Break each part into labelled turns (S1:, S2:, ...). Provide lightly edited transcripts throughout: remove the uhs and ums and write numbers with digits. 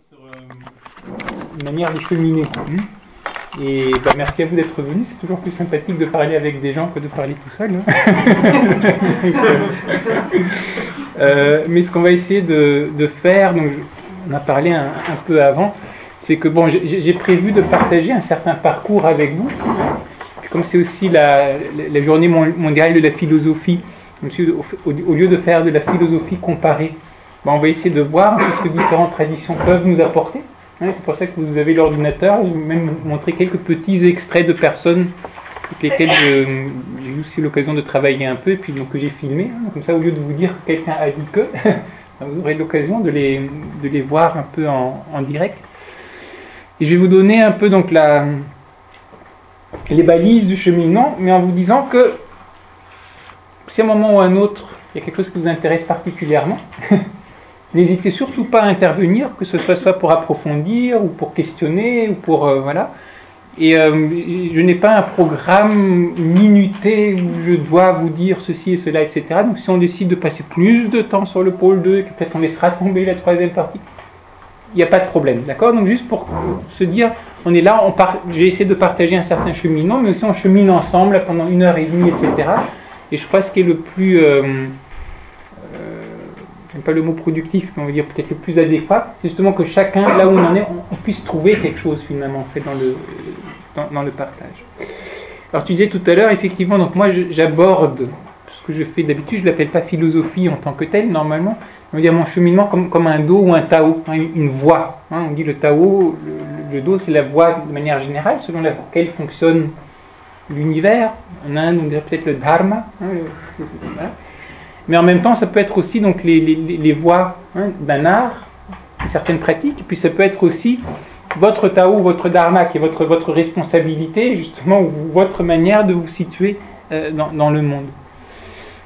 S1: sur une manière de cheminer. Et merci à vous d'être venus. C'est toujours plus sympathique de parler avec des gens que de parler tout seul. Mais ce qu'on va essayer de faire, donc on a parlé un peu avant, c'est que j'ai prévu de partager un certain parcours avec vous. Puis comme c'est aussi la journée mondiale de la philosophie, au lieu de faire de la philosophie comparée, on va essayer de voir un peu ce que différentes traditions peuvent nous apporter. C'est pour ça que vous avez l'ordinateur. Je vais même vous montrer quelques petits extraits de personnes avec lesquelles j'ai eu aussi l'occasion de travailler un peu, et puis donc, que j'ai filmé. Comme ça, au lieu de vous dire que quelqu'un a dit que, vous aurez l'occasion de les voir un peu en direct. Et je vais vous donner un peu donc les balises du cheminement, mais en vous disant que si à un moment ou à un autre, il y a quelque chose qui vous intéresse particulièrement, n'hésitez surtout pas à intervenir, que ce soit pour approfondir, ou pour questionner, ou pour... voilà. Et je n'ai pas un programme minuté où je dois vous dire ceci et cela, etc. Donc si on décide de passer plus de temps sur le pôle 2, et que peut-être on laissera tomber la troisième partie, il n'y a pas de problème, d'accord? Donc juste pour se dire, on est là, j'ai essayé de partager un certain cheminement, mais aussi on chemine ensemble pendant 1h30, etc. Et je crois que ce qui est le plus... j'aime pas le mot productif, mais on va dire peut-être le plus adéquat, c'est justement que chacun, là où on en est, on puisse trouver quelque chose finalement fait dans le partage. Alors tu disais tout à l'heure, effectivement, donc moi j'aborde ce que je fais d'habitude, je ne l'appelle pas philosophie en tant que telle normalement, on va dire mon cheminement comme un do ou un tao, une voie. On dit le tao, le do c'est la voie de manière générale selon laquelle fonctionne l'univers. En Inde on dirait peut-être le dharma, voilà. Mais en même temps, ça peut être aussi donc, les voies d'un art, certaines pratiques, et puis ça peut être aussi votre Tao, votre Dharma, qui est votre responsabilité, justement, ou votre manière de vous situer dans le monde.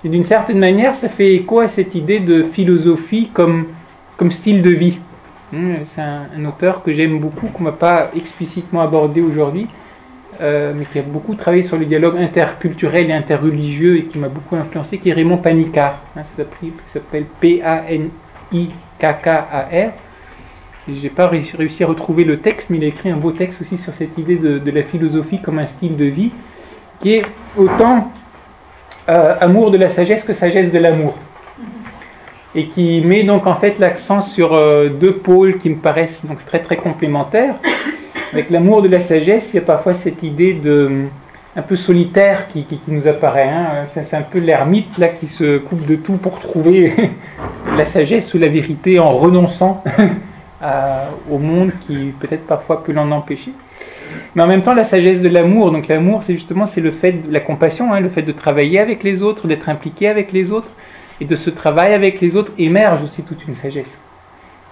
S1: Et d'une certaine manière, ça fait écho à cette idée de philosophie comme style de vie. C'est un auteur que j'aime beaucoup, qu'on ne va pas explicitement aborder aujourd'hui, mais qui a beaucoup travaillé sur le dialogue interculturel et interreligieux et qui m'a beaucoup influencé, qui est Raymond Panikar. Ça s'appelle P-A-N-I-K-K-A-R. Je n'ai pas réussi à retrouver le texte, mais il a écrit un beau texte aussi sur cette idée de la philosophie comme un style de vie, qui est autant amour de la sagesse que sagesse de l'amour. Et qui met donc en fait l'accent sur deux pôles qui me paraissent donc très très complémentaires. Avec l'amour de la sagesse, il y a parfois cette idée un peu solitaire qui nous apparaît. C'est un peu l'ermite là qui se coupe de tout pour trouver la sagesse ou la vérité en renonçant au monde qui peut-être parfois peut l'en empêcher. Mais en même temps, la sagesse de l'amour, donc l'amour, c'est le fait de la compassion, le fait de travailler avec les autres, d'être impliqué avec les autres, et de ce travail avec les autres émerge aussi toute une sagesse.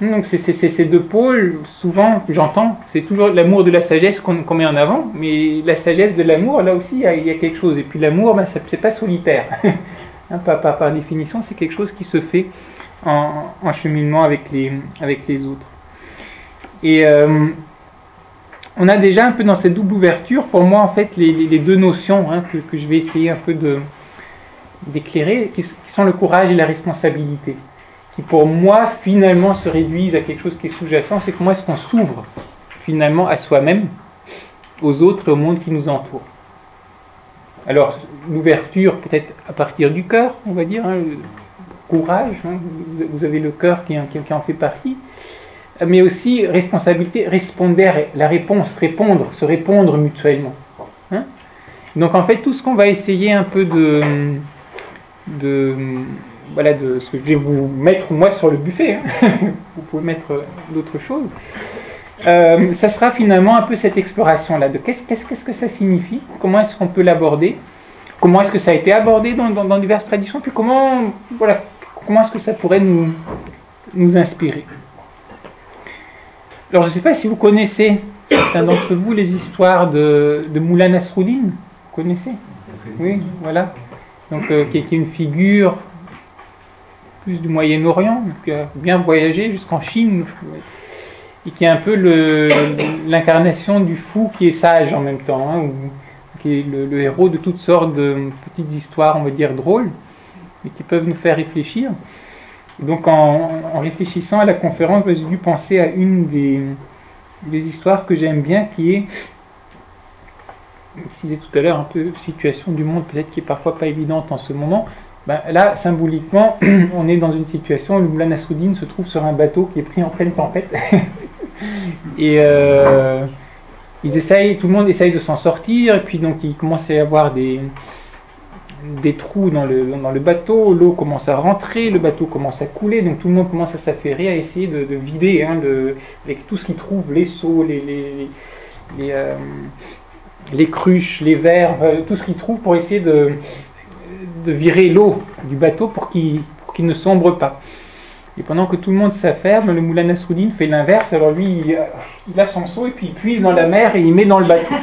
S1: Donc c'est ces deux pôles, souvent j'entends, c'est toujours l'amour de la sagesse qu'on met en avant, mais la sagesse de l'amour, là aussi il y a quelque chose. Et puis l'amour, c'est pas solitaire, par définition, c'est quelque chose qui se fait en cheminement avec les autres. Et on a déjà un peu dans cette double ouverture, pour moi en fait, les deux notions que je vais essayer un peu d'éclairer, qui sont le courage et la responsabilité. Qui pour moi finalement se réduisent à quelque chose qui est sous-jacent, c'est comment est-ce qu'on s'ouvre finalement à soi-même, aux autres et au monde qui nous entoure. Alors l'ouverture peut-être à partir du cœur, on va dire, le courage, vous avez le cœur qui en fait partie, mais aussi responsabilité, responder, la réponse, se répondre mutuellement. Donc en fait tout ce qu'on va essayer un peu de ce que je vais vous mettre moi sur le buffet, vous pouvez mettre d'autres choses, ça sera finalement un peu cette exploration là de qu'est-ce que ça signifie, comment est-ce qu'on peut l'aborder, comment est-ce que ça a été abordé dans diverses traditions, puis comment est-ce que ça pourrait nous inspirer. Alors je ne sais pas si vous connaissez, certains d'entre vous, les histoires de Moula Nasruddin, vous connaissez? Oui, voilà, donc qui est une figure plus du Moyen-Orient, qui a bien voyagé jusqu'en Chine, et qui est un peu l'incarnation du fou qui est sage en même temps, qui est le héros de toutes sortes de petites histoires, on va dire drôles, mais qui peuvent nous faire réfléchir. Donc en réfléchissant à la conférence, j'ai dû penser à une des histoires que j'aime bien, qui est, je disais tout à l'heure, un peu situation du monde peut-être qui est parfois pas évidente en ce moment. Ben, là, symboliquement, on est dans une situation où le Moulay Nasruddin se trouve sur un bateau qui est pris en pleine tempête. Et tout le monde essaye de s'en sortir, et puis donc il commence à y avoir des trous dans le bateau, l'eau commence à rentrer, le bateau commence à couler, donc tout le monde commence à s'affairer, à essayer de vider avec tout ce qu'il trouve, les seaux, les cruches, les verres, tout ce qu'il trouve pour essayer de virer l'eau du bateau pour qu'il ne sombre pas. Et pendant que tout le monde s'affaire, le Moulay Nasruddin fait l'inverse. Alors lui, il a son seau et puis il puise dans la mer et il met dans le bateau.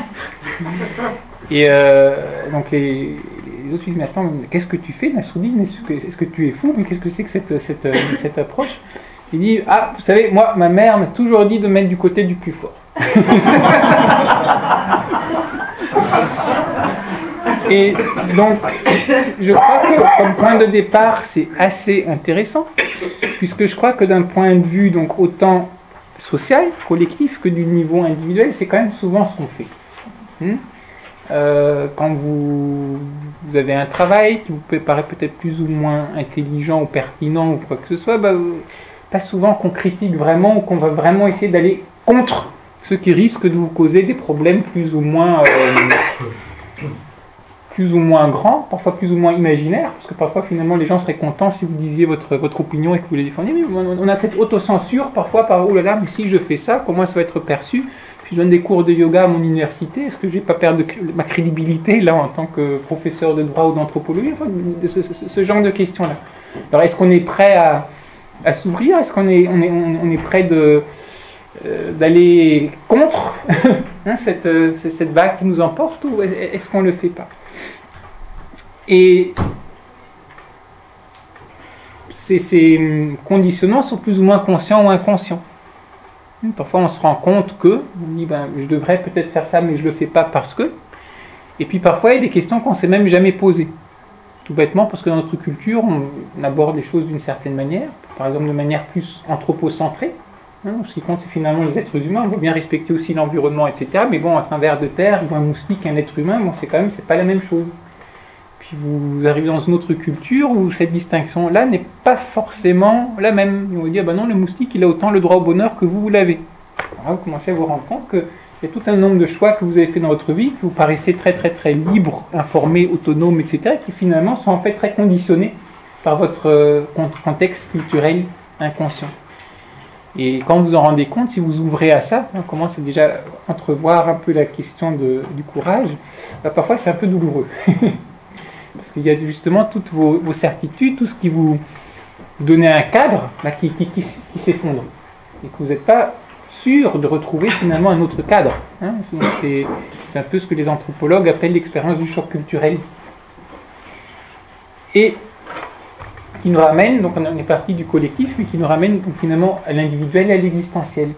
S1: Et donc les autres disent, mais attends, qu'est-ce que tu fais, Nasruddin? Est-ce que tu es fou? Mais qu'est-ce que c'est que cette approche? Il dit, ah, vous savez, moi, ma mère m'a toujours dit de mettre du côté du plus fort. Et donc, je crois que comme point de départ, c'est assez intéressant, puisque je crois que d'un point de vue donc autant social, collectif, que du niveau individuel, c'est quand même souvent ce qu'on fait. Quand vous avez un travail qui vous paraît peut-être plus ou moins intelligent ou pertinent ou quoi que ce soit, pas souvent qu'on critique vraiment ou qu'on va vraiment essayer d'aller contre ce qui risque de vous causer des problèmes plus ou moins grands, parfois plus ou moins imaginaires, parce que parfois finalement les gens seraient contents si vous disiez votre opinion et que vous les défendiez. Mais on a cette autocensure parfois par oh là là, mais si je fais ça, comment ça va être perçu? Puis je donne des cours de yoga à mon université, est-ce que je ne vais pas perdre ma crédibilité là en tant que professeur de droit ou d'anthropologie? Enfin, ce genre de questions-là. Alors est-ce qu'on est prêt à s'ouvrir? Est-ce qu'on est prêt d'aller contre cette vague qui nous emporte, ou est-ce qu'on ne le fait pas? Et ces conditionnements sont plus ou moins conscients ou inconscients. Parfois on se rend compte que, on dit je devrais peut-être faire ça mais je ne le fais pas parce que. Et puis parfois il y a des questions qu'on ne s'est même jamais posées. Tout bêtement parce que dans notre culture on aborde les choses d'une certaine manière, par exemple de manière plus anthropocentrée. Ce qui compte c'est finalement les êtres humains, on veut bien respecter aussi l'environnement, etc. Mais bon, entre un ver de terre, un moustique, un être humain, c'est pas la même chose. Puis vous arrivez dans une autre culture où cette distinction-là n'est pas forcément la même. On va dire, non, le moustique, il a autant le droit au bonheur que vous l'avez. Alors, vous commencez à vous rendre compte qu'il y a tout un nombre de choix que vous avez fait dans votre vie, que vous paraissez très très très libre, informé, autonome, etc., qui finalement sont en fait très conditionnés par votre contexte culturel inconscient. Et quand vous en rendez compte, si vous ouvrez à ça, on commence à déjà entrevoir un peu la question du courage, parfois c'est un peu douloureux. Parce qu'il y a justement toutes vos certitudes, tout ce qui vous donnait un cadre qui s'effondre. Et que vous n'êtes pas sûr de retrouver finalement un autre cadre. C'est un peu ce que les anthropologues appellent l'expérience du choc culturel. Et qui nous ramène, donc on est parti du collectif, mais qui nous ramène donc finalement à l'individuel et à l'existentiel.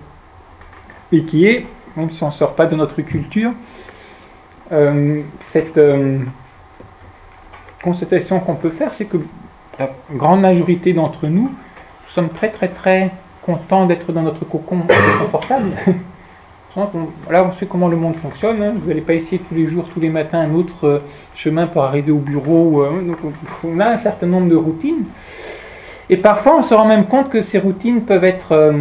S1: Et qui est, même si on ne sort pas de notre culture, cette constatation qu'on peut faire, c'est que la grande majorité d'entre nous sommes très très très contents d'être dans notre cocon confortable. Là, on sait comment le monde fonctionne. Vous n'allez pas essayer tous les jours, tous les matins, un autre chemin pour arriver au bureau. Donc on a un certain nombre de routines. Et parfois, on se rend même compte que ces routines peuvent être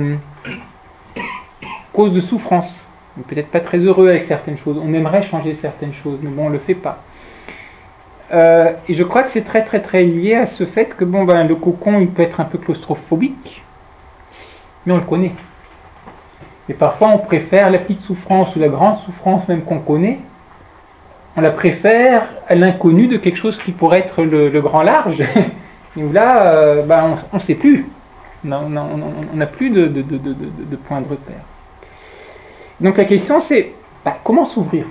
S1: cause de souffrance. On n'est peut-être pas très heureux avec certaines choses. On aimerait changer certaines choses, mais bon, on ne le fait pas. Et je crois que c'est très très très lié à ce fait que le cocon il peut être un peu claustrophobique, mais on le connaît. Et parfois on préfère la petite souffrance ou la grande souffrance même qu'on connaît, on la préfère à l'inconnu de quelque chose qui pourrait être le grand large, et où là on ne sait plus, on n'a plus de point de repère. Donc la question c'est comment s'ouvrir?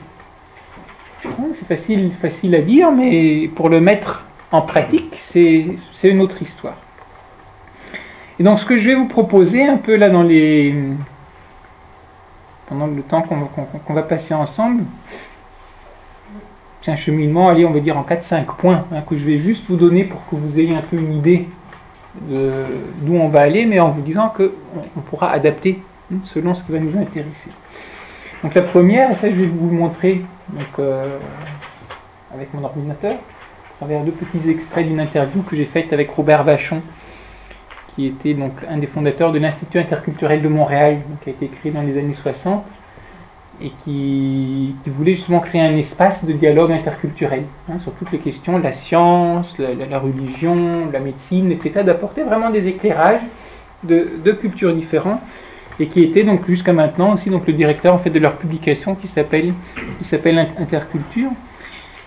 S1: C'est facile à dire, mais pour le mettre en pratique, c'est une autre histoire. Et donc ce que je vais vous proposer un peu là pendant le temps qu'on va passer ensemble, c'est un cheminement, on va dire en 4-5 points, que je vais juste vous donner pour que vous ayez un peu une idée d'où on va aller, mais en vous disant qu'on pourra adapter selon ce qui va nous intéresser. Donc la première, et ça je vais vous le montrer donc, avec mon ordinateur, à travers deux petits extraits d'une interview que j'ai faite avec Robert Vachon, qui était donc un des fondateurs de l'Institut interculturel de Montréal, donc, qui a été créé dans les années 60, et qui voulait justement créer un espace de dialogue interculturel sur toutes les questions, la science, la religion, la médecine, etc., d'apporter vraiment des éclairages de cultures différentes, et qui était donc jusqu'à maintenant aussi donc, le directeur en fait, de leur publication qui s'appelle Interculture,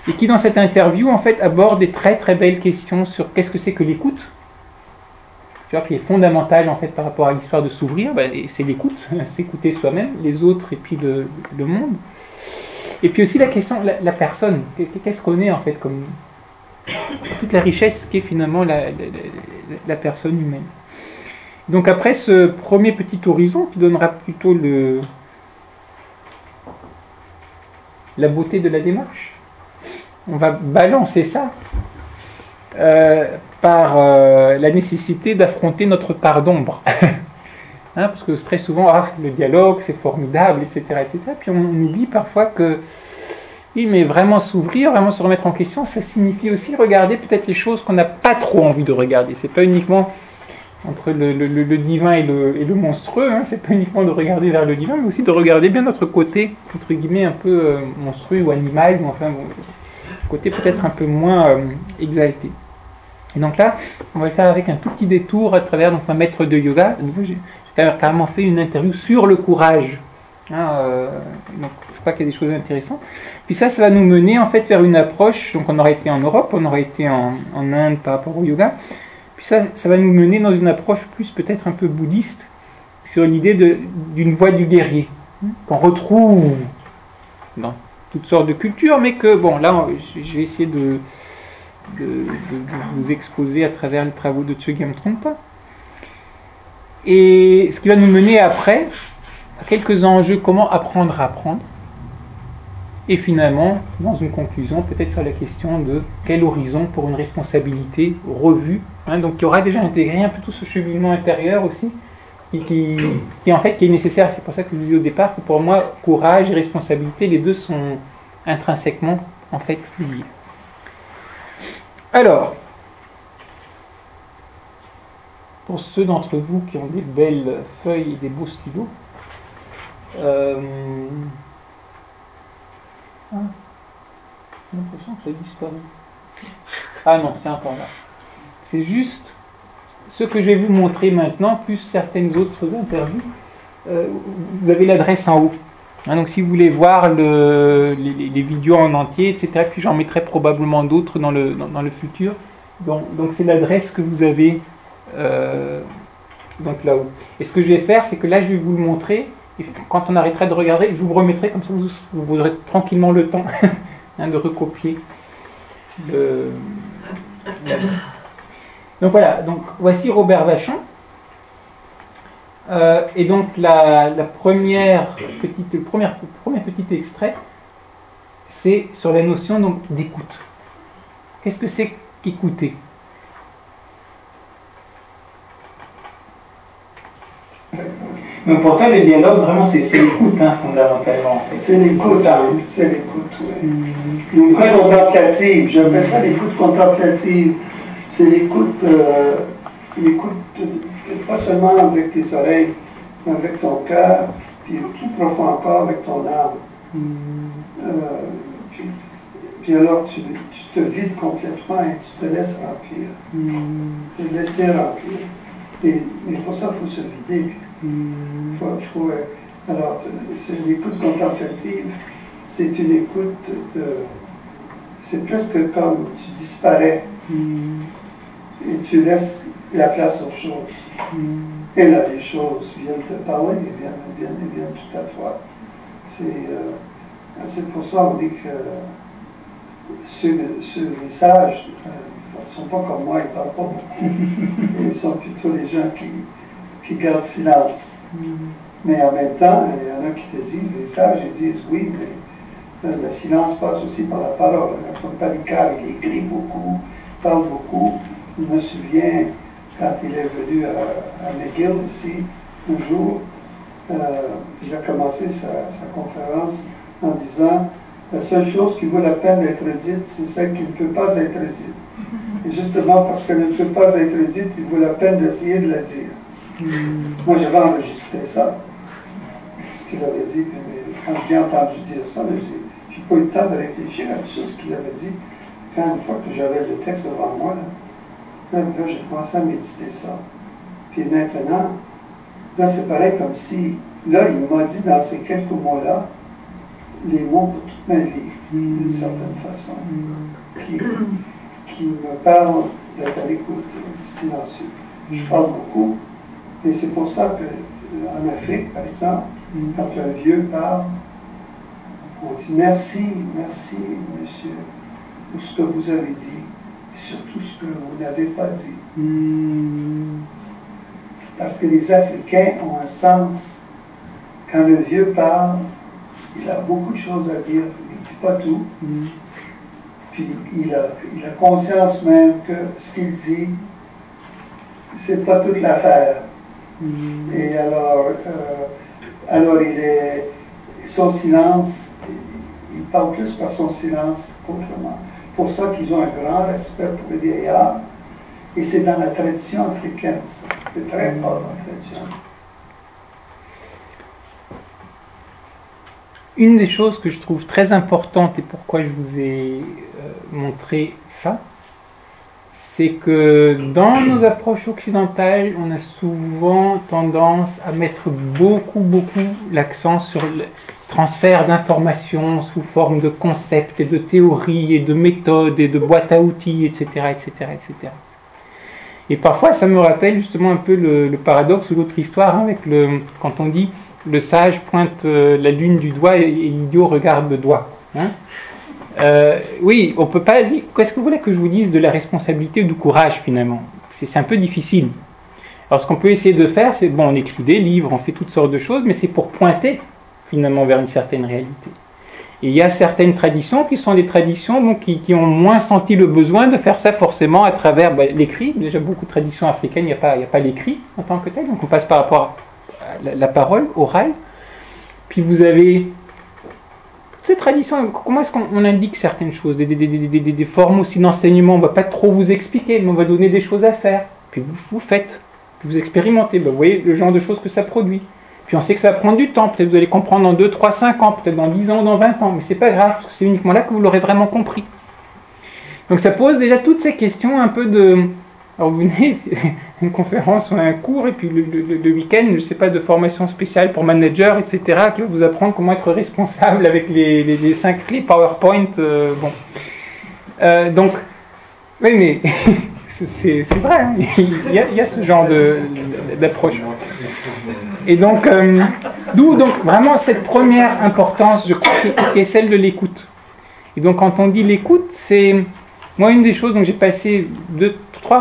S1: et qui dans cette interview en fait aborde des très très belles questions sur qu'est-ce que c'est que l'écoute, tu vois, qui est fondamental en fait par rapport à l'histoire de s'ouvrir, c'est l'écoute, s'écouter soi-même, les autres et puis le monde. Et puis aussi la question, la personne, qu'est-ce qu'on est en fait comme toute la richesse qu'est finalement la personne humaine. Donc après ce premier petit horizon qui donnera plutôt la beauté de la démarche, on va balancer ça par la nécessité d'affronter notre part d'ombre. Parce que très souvent, le dialogue, c'est formidable, etc., etc. Puis on oublie parfois que, oui, mais vraiment s'ouvrir, vraiment se remettre en question, ça signifie aussi regarder peut-être les choses qu'on n'a pas trop envie de regarder. C'est pas uniquement entre le divin et le monstrueux, c'est pas uniquement de regarder vers le divin, mais aussi de regarder bien notre côté, entre guillemets, un peu monstrueux ou animal, ou enfin, côté peut-être un peu moins exalté. Et donc là, on va le faire avec un tout petit détour à travers donc, un maître de yoga. J'ai carrément fait une interview sur le courage. Donc je crois qu'il y a des choses intéressantes. Puis ça va nous mener en fait vers une approche. Donc on aurait été en Europe, on aurait été en Inde par rapport au yoga. Puis ça va nous mener dans une approche plus peut-être un peu bouddhiste sur l'idée d'une voie du guerrier qu'on retrouve dans toutes sortes de cultures, mais que bon là je vais essayer de vous exposer à travers les travaux de Tshögyam Trungpa. Et ce qui va nous mener après à quelques enjeux, comment apprendre à apprendre, et finalement, dans une conclusion, peut-être sur la question de quel horizon pour une responsabilité revue, donc qui aura déjà intégré un peu tout ce cheminement intérieur aussi, qui en fait qui est nécessaire. C'est pour ça que je vous dis au départ que pour moi, courage et responsabilité, les deux sont intrinsèquement en fait liés. Alors, pour ceux d'entre vous qui ont des belles feuilles et des beaux stylos, j'ai l'impression que ça a disparu. Ah non, c'est encore là. C'est juste ce que je vais vous montrer maintenant, plus certaines autres interviews. Vous avez l'adresse en haut. Donc si vous voulez voir les vidéos en entier, etc., puis j'en mettrai probablement d'autres dans le futur. Donc c'est l'adresse que vous avez donc là-haut. Et ce que je vais faire, c'est que là je vais vous le montrer, et quand on arrêtera de regarder, je vous remettrai, comme ça vous aurez tranquillement le temps de recopier donc voilà, donc voici Robert Vachon. Et donc le premier petit extrait, c'est sur la notion donc, d'écoute. Qu'est-ce que c'est qu'écouter ? Donc pourtant le dialogue vraiment c'est l'écoute fondamentalement.
S2: C'est l'écoute, c'est l'écoute, oui. L'écoute contemplative, j'appelle ça l'écoute contemplative. C'est l'écoute pas seulement avec tes oreilles, mais avec ton cœur, puis plus profond encore avec ton âme. Puis alors tu te vides complètement et tu te laisses remplir. Te laisser remplir. Mais pour ça, il faut se vider. Alors, c'est l'écoute contemplative, c'est une écoute c'est presque comme tu disparais et tu laisses la place aux choses. Et là, les choses viennent te parler, elles viennent tout à toi. C'est pour ça qu'on dit que les sages ne sont pas comme moi, ils ne parlent pas beaucoup. Ils sont plutôt les gens qui gardent silence. Mais en même temps, il y en a qui te disent, les sages, ils disent oui, mais le silence passe aussi par la parole. Comme Panikkar, il écrit beaucoup, parle beaucoup. Je me souviens quand il est venu à McGill ici, un jour, il a commencé sa conférence en disant la seule chose qui vaut la peine d'être dite, c'est celle qui ne peut pas être dite. Et justement parce qu'elle ne peut pas être dite, il vaut la peine d'essayer de la dire. Moi, j'avais enregistré ça, ce qu'il avait dit. Mais quand j'ai entendu dire ça, j'ai pas eu le temps de réfléchir à tout ce qu'il avait dit. Quand une fois que j'avais le texte devant moi, là j'ai commencé à méditer ça. Puis maintenant, là, c'est pareil comme si, là, il m'a dit dans ces quelques mots-là, les mots pour toute ma vie, d'une certaine façon, qui me parlent d'être à l'écoute, silencieux. Je parle beaucoup, et c'est pour ça qu'en Afrique, par exemple, quand un vieux parle, on dit merci, monsieur, pour ce que vous avez dit, et surtout ce que vous n'avez pas dit. Parce que les Africains ont un sens. Quand le vieux parle, il a beaucoup de choses à dire, il ne dit pas tout. Puis il a conscience même que ce qu'il dit, c'est pas toute l'affaire. Et alors son silence, il parle plus par son silence qu'autrement. Pour ça qu'ils ont un grand respect pour les vieillards. Et c'est dans la tradition africaine, ça. C'est très fort dans la tradition.
S1: Une des choses que je trouve très importante et pourquoi je vous ai montré ça, c'est que dans nos approches occidentales, on a souvent tendance à mettre beaucoup l'accent sur le transfert d'informations sous forme de concepts et de théories et de méthodes et de boîtes à outils, etc., etc., etc. Et parfois, ça me rappelle justement un peu le paradoxe ou l'autre histoire, avec quand on dit le sage pointe la lune du doigt et l'idiot regarde le doigt. Oui, on ne peut pas dire. Qu'est-ce que vous voulez que je vous dise de la responsabilité ou du courage finalement ? C'est un peu difficile. Alors, ce qu'on peut essayer de faire, c'est on écrit des livres, on fait toutes sortes de choses, mais c'est pour pointer finalement vers une certaine réalité. Et il y a certaines traditions qui sont des traditions qui ont moins senti le besoin de faire ça forcément à travers l'écrit. Déjà, beaucoup de traditions africaines, il n'y a pas l'écrit en tant que tel, donc on passe par rapport à la parole orale. Puis vous avez ces traditions, comment est-ce qu'on indique certaines choses, des formes aussi d'enseignement, on ne va pas trop vous expliquer, mais on va donner des choses à faire. Puis vous faites, puis vous expérimentez, vous voyez le genre de choses que ça produit. Puis on sait que ça va prendre du temps, peut-être vous allez comprendre dans 2, 3, 5 ans, peut-être dans 10 ans, dans 20 ans, mais c'est pas grave, parce que c'est uniquement là que vous l'aurez vraiment compris. Donc ça pose déjà toutes ces questions un peu de... Alors vous venez à une conférence ou à un cours, et puis le week-end, je ne sais pas, de formation spéciale pour manager, etc., qui va vous apprendre comment être responsable avec les 5 clés PowerPoint. Donc, oui, mais c'est vrai, hein, il y a ce genre d'approche. Et donc, d'où donc vraiment cette première importance, je crois, qui est celle de l'écoute. Et donc, quand on dit l'écoute, c'est... Moi, une des choses dont j'ai passé 2-3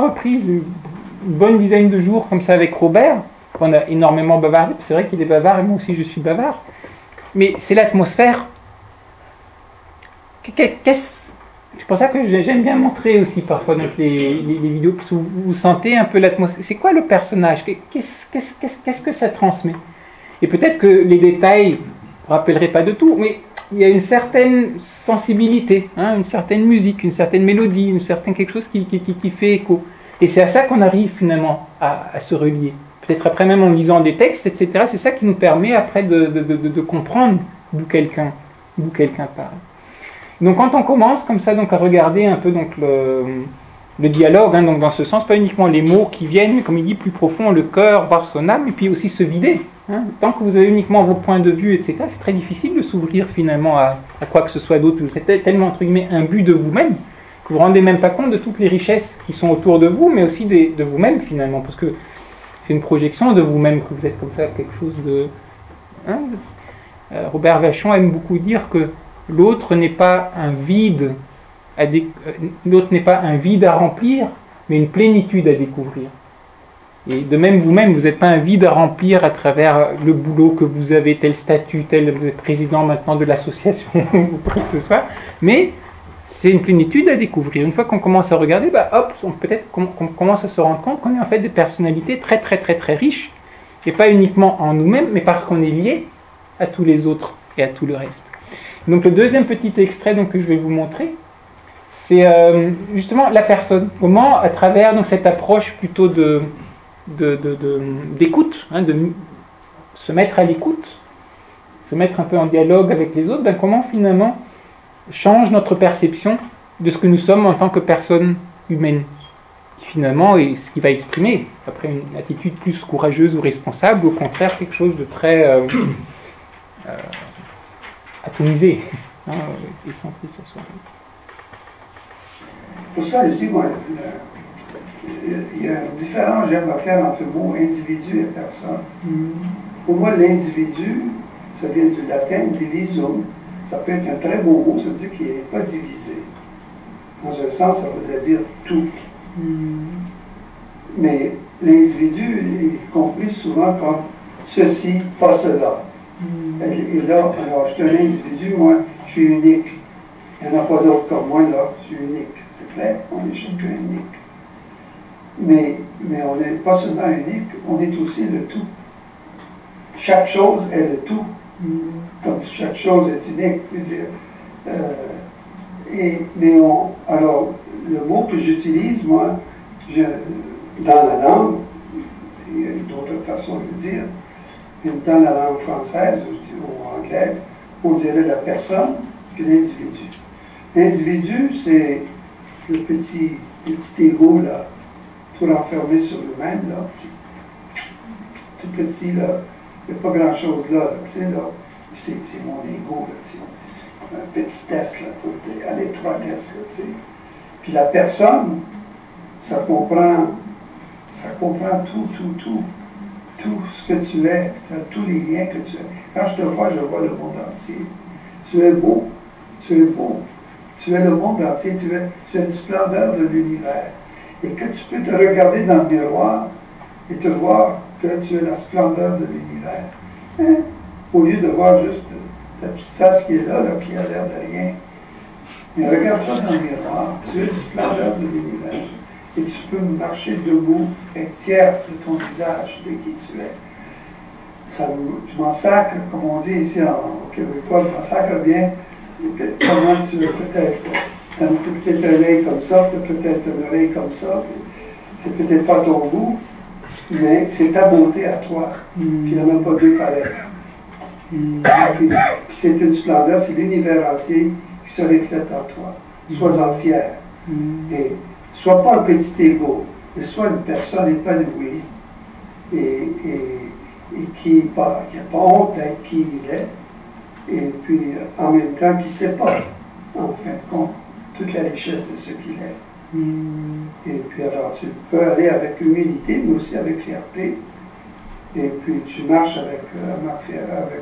S1: reprises, une bonne dizaine de jours comme ça avec Robert, qu'on a énormément bavardé, c'est vrai qu'il est bavard et moi aussi je suis bavard, mais c'est l'atmosphère. C'est pour ça que j'aime bien montrer aussi parfois donc les vidéos, parce que vous sentez un peu l'atmosphère. C'est quoi le personnage ? Qu'est-ce que ça transmet ? Et peut-être que les détails, je ne vous rappellerai pas de tout, mais il y a une certaine sensibilité, une certaine musique, une certaine mélodie, une certaine quelque chose qui fait écho. Et c'est à ça qu'on arrive finalement à se relier. Peut-être après même en lisant des textes, etc. C'est ça qui nous permet après de comprendre d'où quelqu'un parle. Donc quand on commence comme ça donc à regarder un peu donc le dialogue, donc dans ce sens, pas uniquement les mots qui viennent, mais comme il dit plus profond, le cœur, voir son âme, et puis aussi se vider. Tant que vous avez uniquement vos points de vue, etc., c'est très difficile de s'ouvrir finalement à quoi que ce soit d'autre. Vous êtes tellement entre guillemets imbu de vous-même que vous ne vous rendez même pas compte de toutes les richesses qui sont autour de vous, mais aussi de vous-même finalement, parce que c'est une projection de vous-même que vous êtes comme ça, quelque chose de... Robert Vachon aime beaucoup dire que l'autre n'est pas un vide l'autre n'est pas un vide à remplir, mais une plénitude à découvrir. Et de même, vous-même, vous n'êtes pas un vide à remplir à travers le boulot que vous avez, tel statut, tel président maintenant de l'association, ou quoi que ce soit, mais c'est une plénitude à découvrir. Une fois qu'on commence à regarder, hop, peut-être qu'on commence à se rendre compte qu'on est en fait des personnalités très très très très riches, et pas uniquement en nous-mêmes, mais parce qu'on est lié à tous les autres et à tout le reste. Donc le deuxième petit extrait donc, que je vais vous montrer, c'est justement la personne. Comment, à travers donc, cette approche plutôt d'écoute, de se mettre à l'écoute, se mettre un peu en dialogue avec les autres, comment finalement change notre perception de ce que nous sommes en tant que personne humaine. Qui finalement est ce qui va exprimer, après une attitude plus courageuse ou responsable, ou au contraire quelque chose de très atomisé, et centré sur soi.
S2: Pour ça, ici, moi, il y a un différent j'aime à faire entre le mot individu et personne. Pour moi, l'individu, ça vient du latin divisum. Ça peut être un très beau mot, ça veut dire qu'il n'est pas divisé. Dans un sens, ça voudrait dire tout. Mais l'individu est compris souvent comme ceci, pas cela. Et là, alors, je suis un individu, moi, je suis unique. Il n'y en a pas d'autres comme moi, là, je suis unique. C'est clair, on est chacun unique. Mais on n'est pas seulement unique, on est aussi le tout. Chaque chose est le tout. Comme chaque chose est unique, je veux dire. Alors, le mot que j'utilise, moi, dans la langue, il y a d'autres façons de le dire, mais dans la langue française ou anglaise, on dirait la personne puis l'individu. L'individu, c'est le petit égo, là, tout renfermé sur lui-même, là, tout petit, là. Il n'y a pas grand-chose là, tu sais, là. C'est mon ego, là, tu sais. Un petitesse, là, à l'étroitesse, là, tu sais. Puis la personne, ça comprend tout ce que tu es, tous les liens que tu as. Quand je te vois le monde entier. Tu es beau, tu es beau. Tu es le monde entier, tu es une splendeur de l'univers. Et que tu peux te regarder dans le miroir et te voir que tu es la splendeur de l'univers. Hein? Au lieu de voir juste ta petite face qui est là, qui a l'air de rien. Mais regarde-toi dans le miroir, tu es la splendeur de l'univers. Et tu peux marcher debout, être fier de ton visage, de qui tu es. Je m'en sacre, comme on dit ici au Québécois, je m'en sacre bien. Comment tu veux peut-être. Tu as peut-être un œil comme ça, tu as peut-être une oreille comme ça. C'est peut-être pas ton goût, mais c'est ta beauté à toi. Puis il n'y en a pas deux pareils. Puis c'est une splendeur, c'est l'univers entier qui se reflète en toi. Sois-en fier. Et sois pas un petit égo, mais sois une personne épanouie et qui n'a pas honte d'être qui il est, et puis en même temps qui ne sait pas, en fin de compte, toute la richesse de ce qu'il est. Et puis alors tu peux aller avec humilité, mais aussi avec fierté. Et puis tu marches avec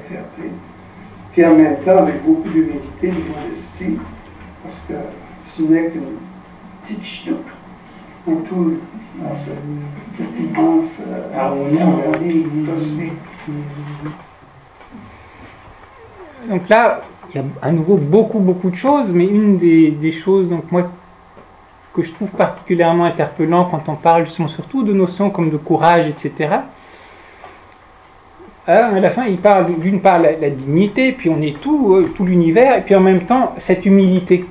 S2: fierté. Puis en même temps avec beaucoup d'humilité, de modestie, parce que tu n'es qu'une petite chenoute dans cette immense harmonie cosmique.
S1: Donc là, il y a à nouveau beaucoup de choses, mais une des choses donc moi que je trouve particulièrement interpellant quand on parle justement surtout de notions comme de courage, etc. À la fin, il parle d'une part la dignité, puis on est tout l'univers, et puis en même temps cette humilité.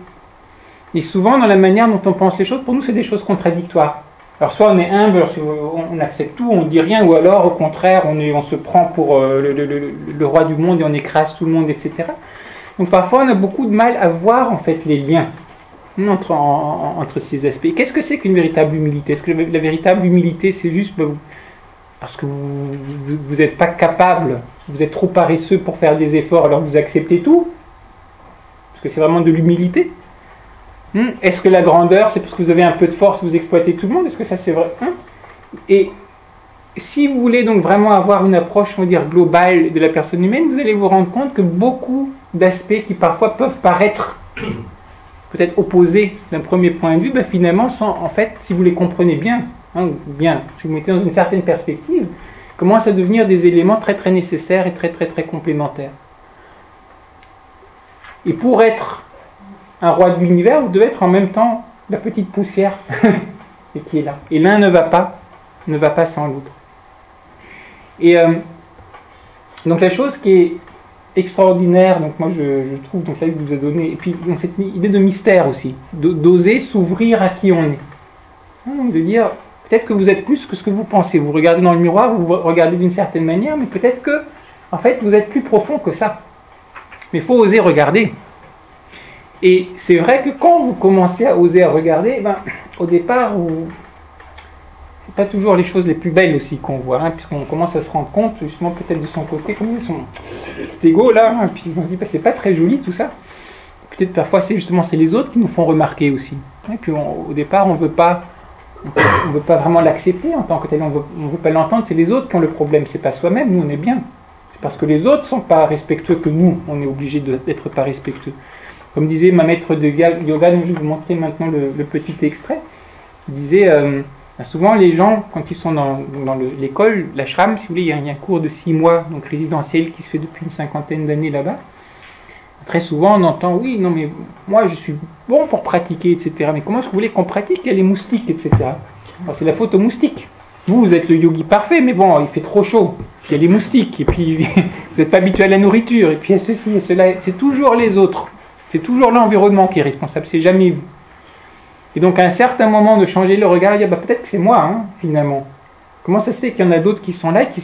S1: Et souvent, dans la manière dont on pense les choses, pour nous, c'est des choses contradictoires. Alors, soit on est humble, on accepte tout, on ne dit rien, ou alors, au contraire, on se prend pour le roi du monde et on écrase tout le monde, etc. Donc, parfois, on a beaucoup de mal à voir, en fait, les liens entre ces aspects. Qu'est-ce que c'est qu'une véritable humilité? Est-ce que la véritable humilité, c'est juste parce que vous n'êtes pas capable, vous êtes trop paresseux pour faire des efforts, alors vous acceptez tout? Parce que c'est vraiment de l'humilité? Est-ce que la grandeur, c'est parce que vous avez un peu de force, vous exploitez tout le monde? Est-ce que ça c'est vrai? Et si vous voulez donc vraiment avoir une approche, on va dire, globale de la personne humaine, vous allez vous rendre compte que beaucoup d'aspects qui parfois peuvent paraître peut-être opposés d'un premier point de vue, finalement sont en fait, si vous les comprenez bien, ou bien si vous mettez dans une certaine perspective, commencent à devenir des éléments très très nécessaires et très très très complémentaires. Et pour être un roi de l'univers, vous devez être en même temps la petite poussière et qui est là. Et l'un ne va pas sans l'autre. Et donc la chose qui est extraordinaire, donc moi je trouve, donc ça vous a donné, et puis donc cette idée de mystère aussi, d'oser s'ouvrir à qui on est. Donc de dire, peut-être que vous êtes plus que ce que vous pensez. Vous regardez dans le miroir, vous vous regardez d'une certaine manière, mais peut-être que, en fait, vous êtes plus profond que ça. Mais il faut oser regarder. Et c'est vrai que quand vous commencez à oser à regarder, au départ, c'est pas toujours les choses les plus belles aussi qu'on voit, hein, puisqu'on commence à se rendre compte, justement, peut-être de son côté, comme son petit égo là, hein, puis on se dit, c'est pas très joli tout ça. Peut-être parfois c'est les autres qui nous font remarquer aussi. Et puis au départ, on veut pas vraiment l'accepter en tant que tel, on veut pas l'entendre, c'est les autres qui ont le problème, c'est pas soi-même, nous on est bien. C'est parce que les autres sont pas respectueux que nous, on est obligé d'être pas respectueux. Comme disait ma maître de yoga, dont je vais vous montrer maintenant le petit extrait, il disait, souvent les gens, quand ils sont dans l'école, l'ashram, si vous voulez, il y a un cours de 6 mois, donc résidentiel, qui se fait depuis une 50aine d'années là-bas. Très souvent, on entend, oui, non, mais moi, je suis bon pour pratiquer, etc. Mais comment est-ce que vous voulez qu'on pratique? Il y a les moustiques, etc. Alors, c'est la faute aux moustiques. Vous êtes le yogi parfait, mais bon, il fait trop chaud. Puis il y a les moustiques, et puis vous n'êtes pas habitué à la nourriture, et puis il y a ceci et cela. C'est toujours les autres. C'est toujours l'environnement qui est responsable, c'est jamais vous. Et donc, à un certain moment, de changer le regard, dire, peut-être que c'est moi, hein, finalement. Comment ça se fait qu'il y en a d'autres qui sont là et qui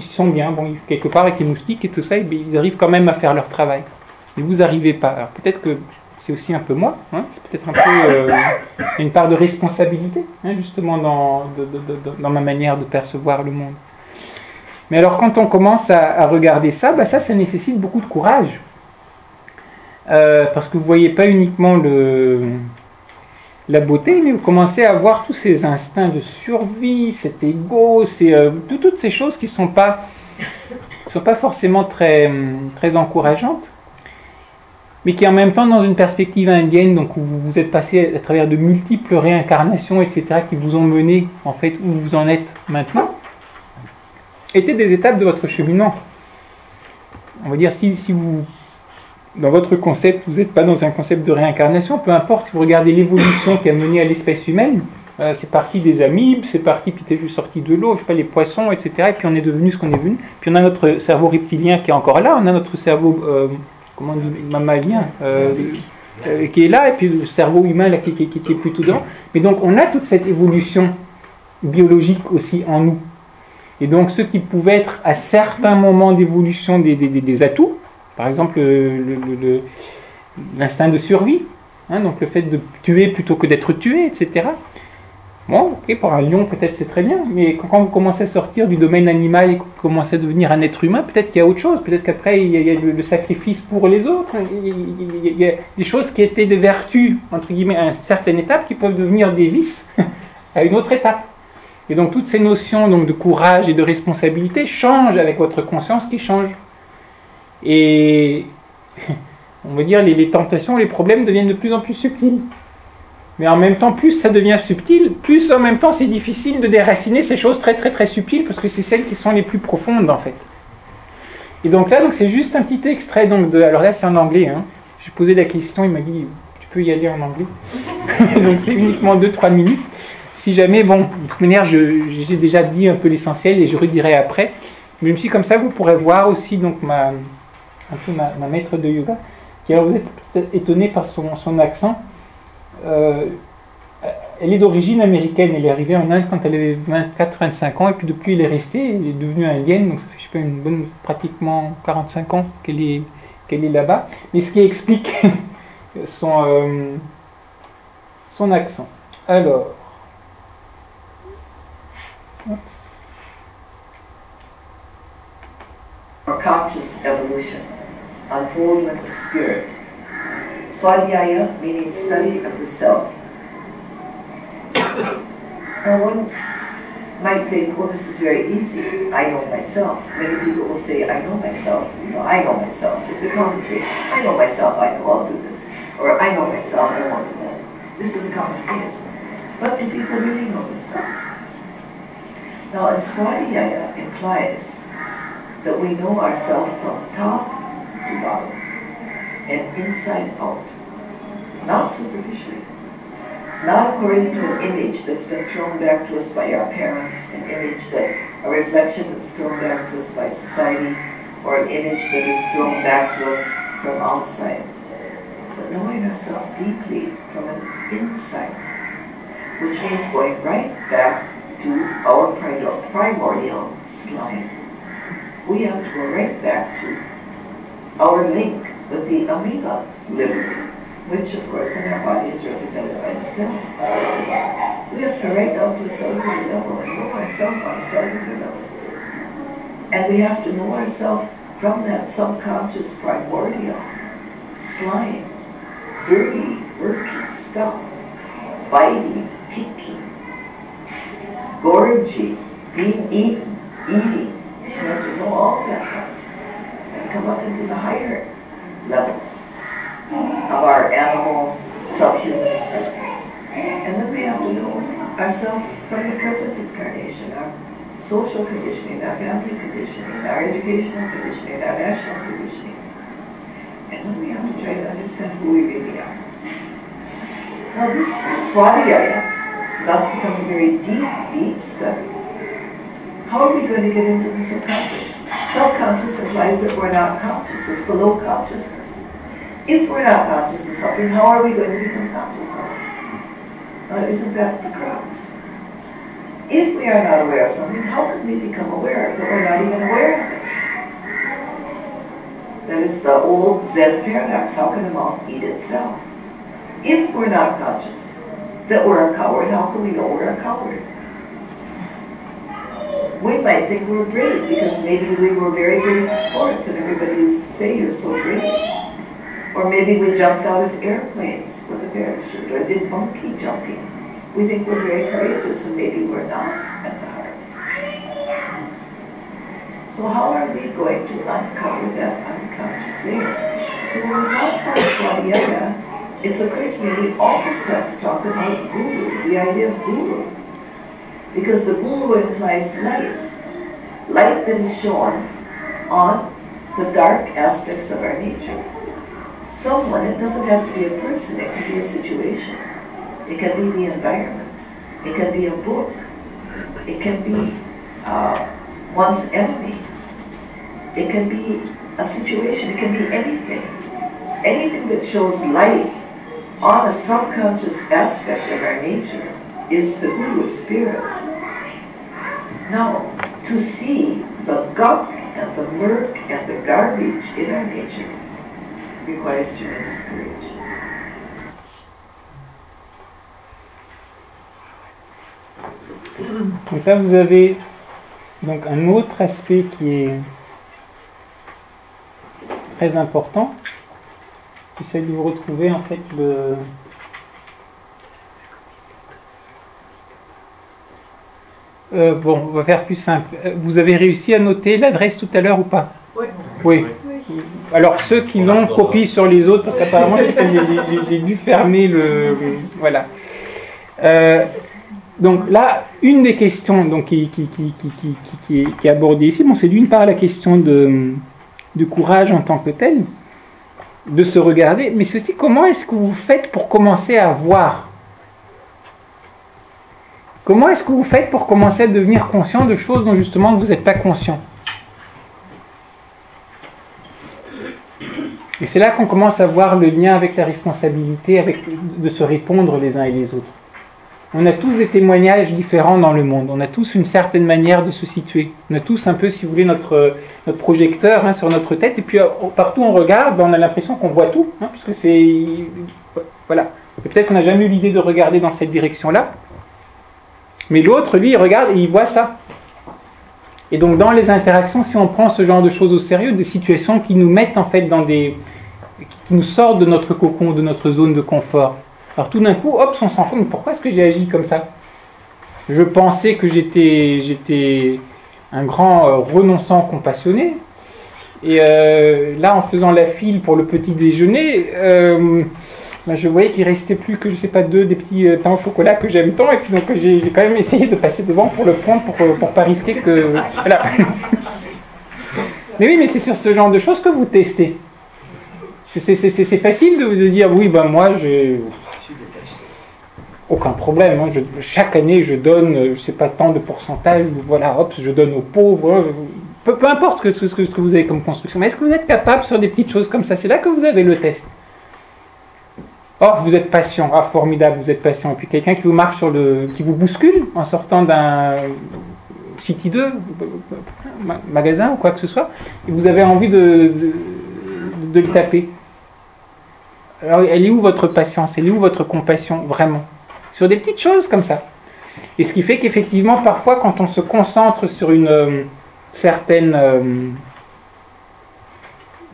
S1: sont bien, bon, quelque part avec les moustiques et tout ça, ils arrivent quand même à faire leur travail. Et vous n'arrivez pas. Alors peut-être que c'est aussi un peu moi, hein, c'est peut-être un peu une part de responsabilité, hein, justement dans ma manière de percevoir le monde. Mais alors quand on commence à regarder ça, ça nécessite beaucoup de courage. Parce que vous ne voyez pas uniquement la beauté, mais vous commencez à voir tous ces instincts de survie, cet ego, toutes ces choses qui ne sont pas forcément très, très encourageantes, mais qui en même temps, dans une perspective indienne, donc où vous êtes passé à travers de multiples réincarnations, etc., qui vous ont mené, en fait, où vous en êtes maintenant, étaient des étapes de votre cheminement. On va dire, si vous, dans votre concept, vous n'êtes pas dans un concept de réincarnation, peu importe, si vous regardez l'évolution qui a mené à l'espèce humaine, c'est parti des amibes, c'est parti, puis t'es sorti de l'eau, je sais pas, les poissons, etc., et puis on est devenu ce qu'on est devenu. Puis on a notre cerveau reptilien qui est encore là, on a notre cerveau... comment on dit, mammalien, qui est là, et puis le cerveau humain là, qui est plutôt dedans. Mais donc on a toute cette évolution biologique aussi en nous. Et donc ce qui pouvait être à certains moments d'évolution des atouts, par exemple l'instinct de survie, hein, donc le fait de tuer plutôt que d'être tué, etc. Bon, ok, pour un lion peut-être c'est très bien, mais quand vous commencez à sortir du domaine animal et que vous commencez à devenir un être humain, peut-être qu'il y a autre chose, peut-être qu'après il y a le sacrifice pour les autres, il y a des choses qui étaient des vertus, entre guillemets, à une certaine étape, qui peuvent devenir des vices à une autre étape. Et donc toutes ces notions donc, de courage et de responsabilité changent avec votre conscience qui change. Et on va dire les tentations, les problèmes deviennent de plus en plus subtils. Mais en même temps, plus ça devient subtil, plus en même temps c'est difficile de déraciner ces choses très très très subtiles, parce que c'est celles qui sont les plus profondes en fait. Et donc là, c'est juste un petit extrait, alors là c'est en anglais, hein. J'ai posé la question, il m'a dit tu peux y aller en anglais. Donc c'est uniquement 2-3 minutes. Si jamais, bon, de toute manière j'ai déjà dit un peu l'essentiel et je redirai après. Mais aussi comme ça vous pourrez voir aussi donc ma maître de yoga, qui alors vous êtes peut-être étonné par son accent. Elle est d'origine américaine, elle est arrivée en Inde quand elle avait 24-25 ans et puis depuis elle est restée, elle est devenue indienne, donc ça fait je sais pas, pratiquement 45 ans qu'elle est là-bas, mais ce qui explique son accent. Alors,
S3: conscious evolution, unfoldment of spirit. Swadhyaya meaning study of the self. Now one might think, well, this is very easy. I know myself. Many people will say, I know myself. I know myself. It's a commentary. I know myself. I know I'll do this. Or I know myself. I won't do that. This is a commentary, isn't it? But do people really know themselves? Now, in Swadhyaya implies that we know ourselves from top to bottom and inside out. not superficially, not according to an image that's been thrown back to us by our parents, an image that, a reflection that's thrown back to us by society, or an image that is thrown back to us from outside. But knowing ourselves deeply from an insight, which means going right back to our primordial slime. We have to go right back to our link with the amoeba liver, which of course in our body is represented by the cell. We have to go right down to a cellular level and know ourselves on a cellular level. And we have to know ourselves from that subconscious primordial slime, dirty, murky stuff, biting, kicking, gorging, being eaten, eating. You have to know all that and come up into the higher levels of our animal, subhuman existence. And then we have to know ourselves from the present incarnation, our social conditioning, our family conditioning, our educational conditioning, our national conditioning. And then we have to try to understand who we really are. Now this Swadhyaya thus becomes a very deep, deep study. How are we going to get into the subconscious? Subconscious implies that we're not conscious. It's below consciousness. If we're not conscious of something, how are we going to become conscious of it? Isn't that the crux? If we are not aware of something, how can we become aware of it? We're not even aware of it. That is the old Zen paradox. How can a mouse eat itself? If we're not conscious that we're a coward, how can we know we're a coward? We might think we're brave because maybe we were very good at sports and everybody used to say you're so brave. Or maybe we jumped out of airplanes with a parachute or did monkey jumping. We think we're very courageous and maybe we're not at the heart. So how are we going to uncover that unconscious layers? So when we talk about Swadhyaya, it's occurred to me we almost have to talk about guru, the idea of guru. Because the guru implies light. Light that is shown on the dark aspects of our nature. Someone, it doesn't have to be a person, it can be a situation. It can be the environment. It can be a book. It can be one's enemy. It can be a situation. It can be anything. Anything that shows light on a subconscious aspect of our nature is the Guru spirit. Now, to see the gunk and the murk and the garbage in our nature requires tremendous courage.
S1: Donc là, vous avez donc un autre aspect qui est très important. J'essaie de vous retrouver en fait le... bon, on va faire plus simple. Vous avez réussi à noter l'adresse tout à l'heure ou pas?
S3: Oui.
S1: Oui. Alors ceux qui l'ont copie sur les autres, parce qu'apparemment j'ai dû fermer le... Voilà. Donc là, une des questions donc, qui est abordée ici, bon, c'est d'une part la question du courage en tant que tel, de se regarder, mais c'est aussi comment est-ce que vous faites pour commencer à voir? Comment est-ce que vous faites pour commencer à devenir conscient de choses dont justement vous n'êtes pas conscient? Et c'est là qu'on commence à voir le lien avec la responsabilité, de se répondre les uns et les autres. On a tous des témoignages différents dans le monde. On a tous une certaine manière de se situer. On a tous un peu, si vous voulez, notre projecteur sur notre tête. Et puis partout où on regarde, on a l'impression qu'on voit tout. Puisque c'est... Voilà. Et peut-être qu'on n'a jamais eu l'idée de regarder dans cette direction-là. Mais l'autre, lui, il regarde et il voit ça. Et donc dans les interactions, si on prend ce genre de choses au sérieux, des situations qui nous mettent en fait dans des... qui nous sortent de notre cocon, de notre zone de confort. Alors tout d'un coup, hop, on se rend compte, pourquoi est-ce que j'ai agi comme ça? Je pensais que j'étais un grand renonçant compassionné. Et là, en faisant la file pour le petit déjeuner, je voyais qu'il ne restait plus que, je sais pas, des petits pains au chocolat que j'aime tant. Et puis donc j'ai quand même essayé de passer devant pour le prendre, pour pas risquer que... Voilà. Mais oui, mais c'est sur ce genre de choses que vous testez. C'est facile de dire oui, ben moi, j'ai aucun problème. Hein, chaque année, je donne, je sais pas, tant de pourcentage, voilà, hop, je donne aux pauvres. Peu importe ce que vous avez comme construction. Mais est-ce que vous êtes capable sur des petites choses comme ça? C'est là que vous avez le test. Oh, vous êtes patient, ah formidable, vous êtes patient. Et puis quelqu'un qui vous marche qui vous bouscule en sortant d'un City 2, magasin ou quoi que ce soit, et vous avez envie de le taper. Alors, elle est où votre patience? Elle est où votre compassion, vraiment? Sur des petites choses comme ça. Et ce qui fait qu'effectivement, parfois, quand on se concentre sur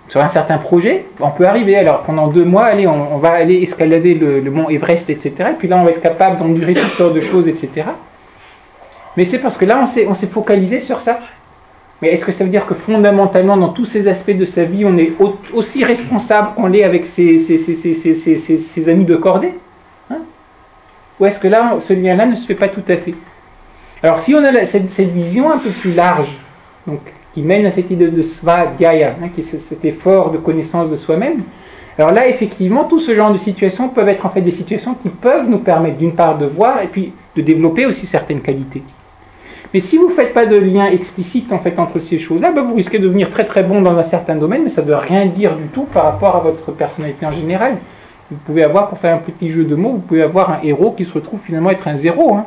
S1: sur un certain projet, on peut arriver. Alors pendant 2 mois, allez, on va aller escalader le mont Everest, etc. Et puis là, on va être capable d'endurer toutes sortes de choses, etc. Mais c'est parce que là, on s'est focalisé sur ça. Mais est-ce que ça veut dire que fondamentalement, dans tous ces aspects de sa vie, on est aussi responsable qu'on l'est avec ses amis de cordée, hein? Ou est-ce que là, ce lien-là ne se fait pas tout à fait? Alors si on a cette vision un peu plus large, donc qui mène à cette idée de svadhyaya, hein, qui est cet effort de connaissance de soi-même. Alors là, effectivement, tout ce genre de situations peuvent être en fait des situations qui peuvent nous permettre d'une part de voir et puis de développer aussi certaines qualités. Mais si vous ne faites pas de lien explicite en fait entre ces choses-là, ben, vous risquez de devenir très très bon dans un certain domaine, mais ça ne veut rien dire du tout par rapport à votre personnalité en général. Vous pouvez avoir, pour faire un petit jeu de mots, vous pouvez avoir un héros qui se retrouve finalement être un zéro, hein.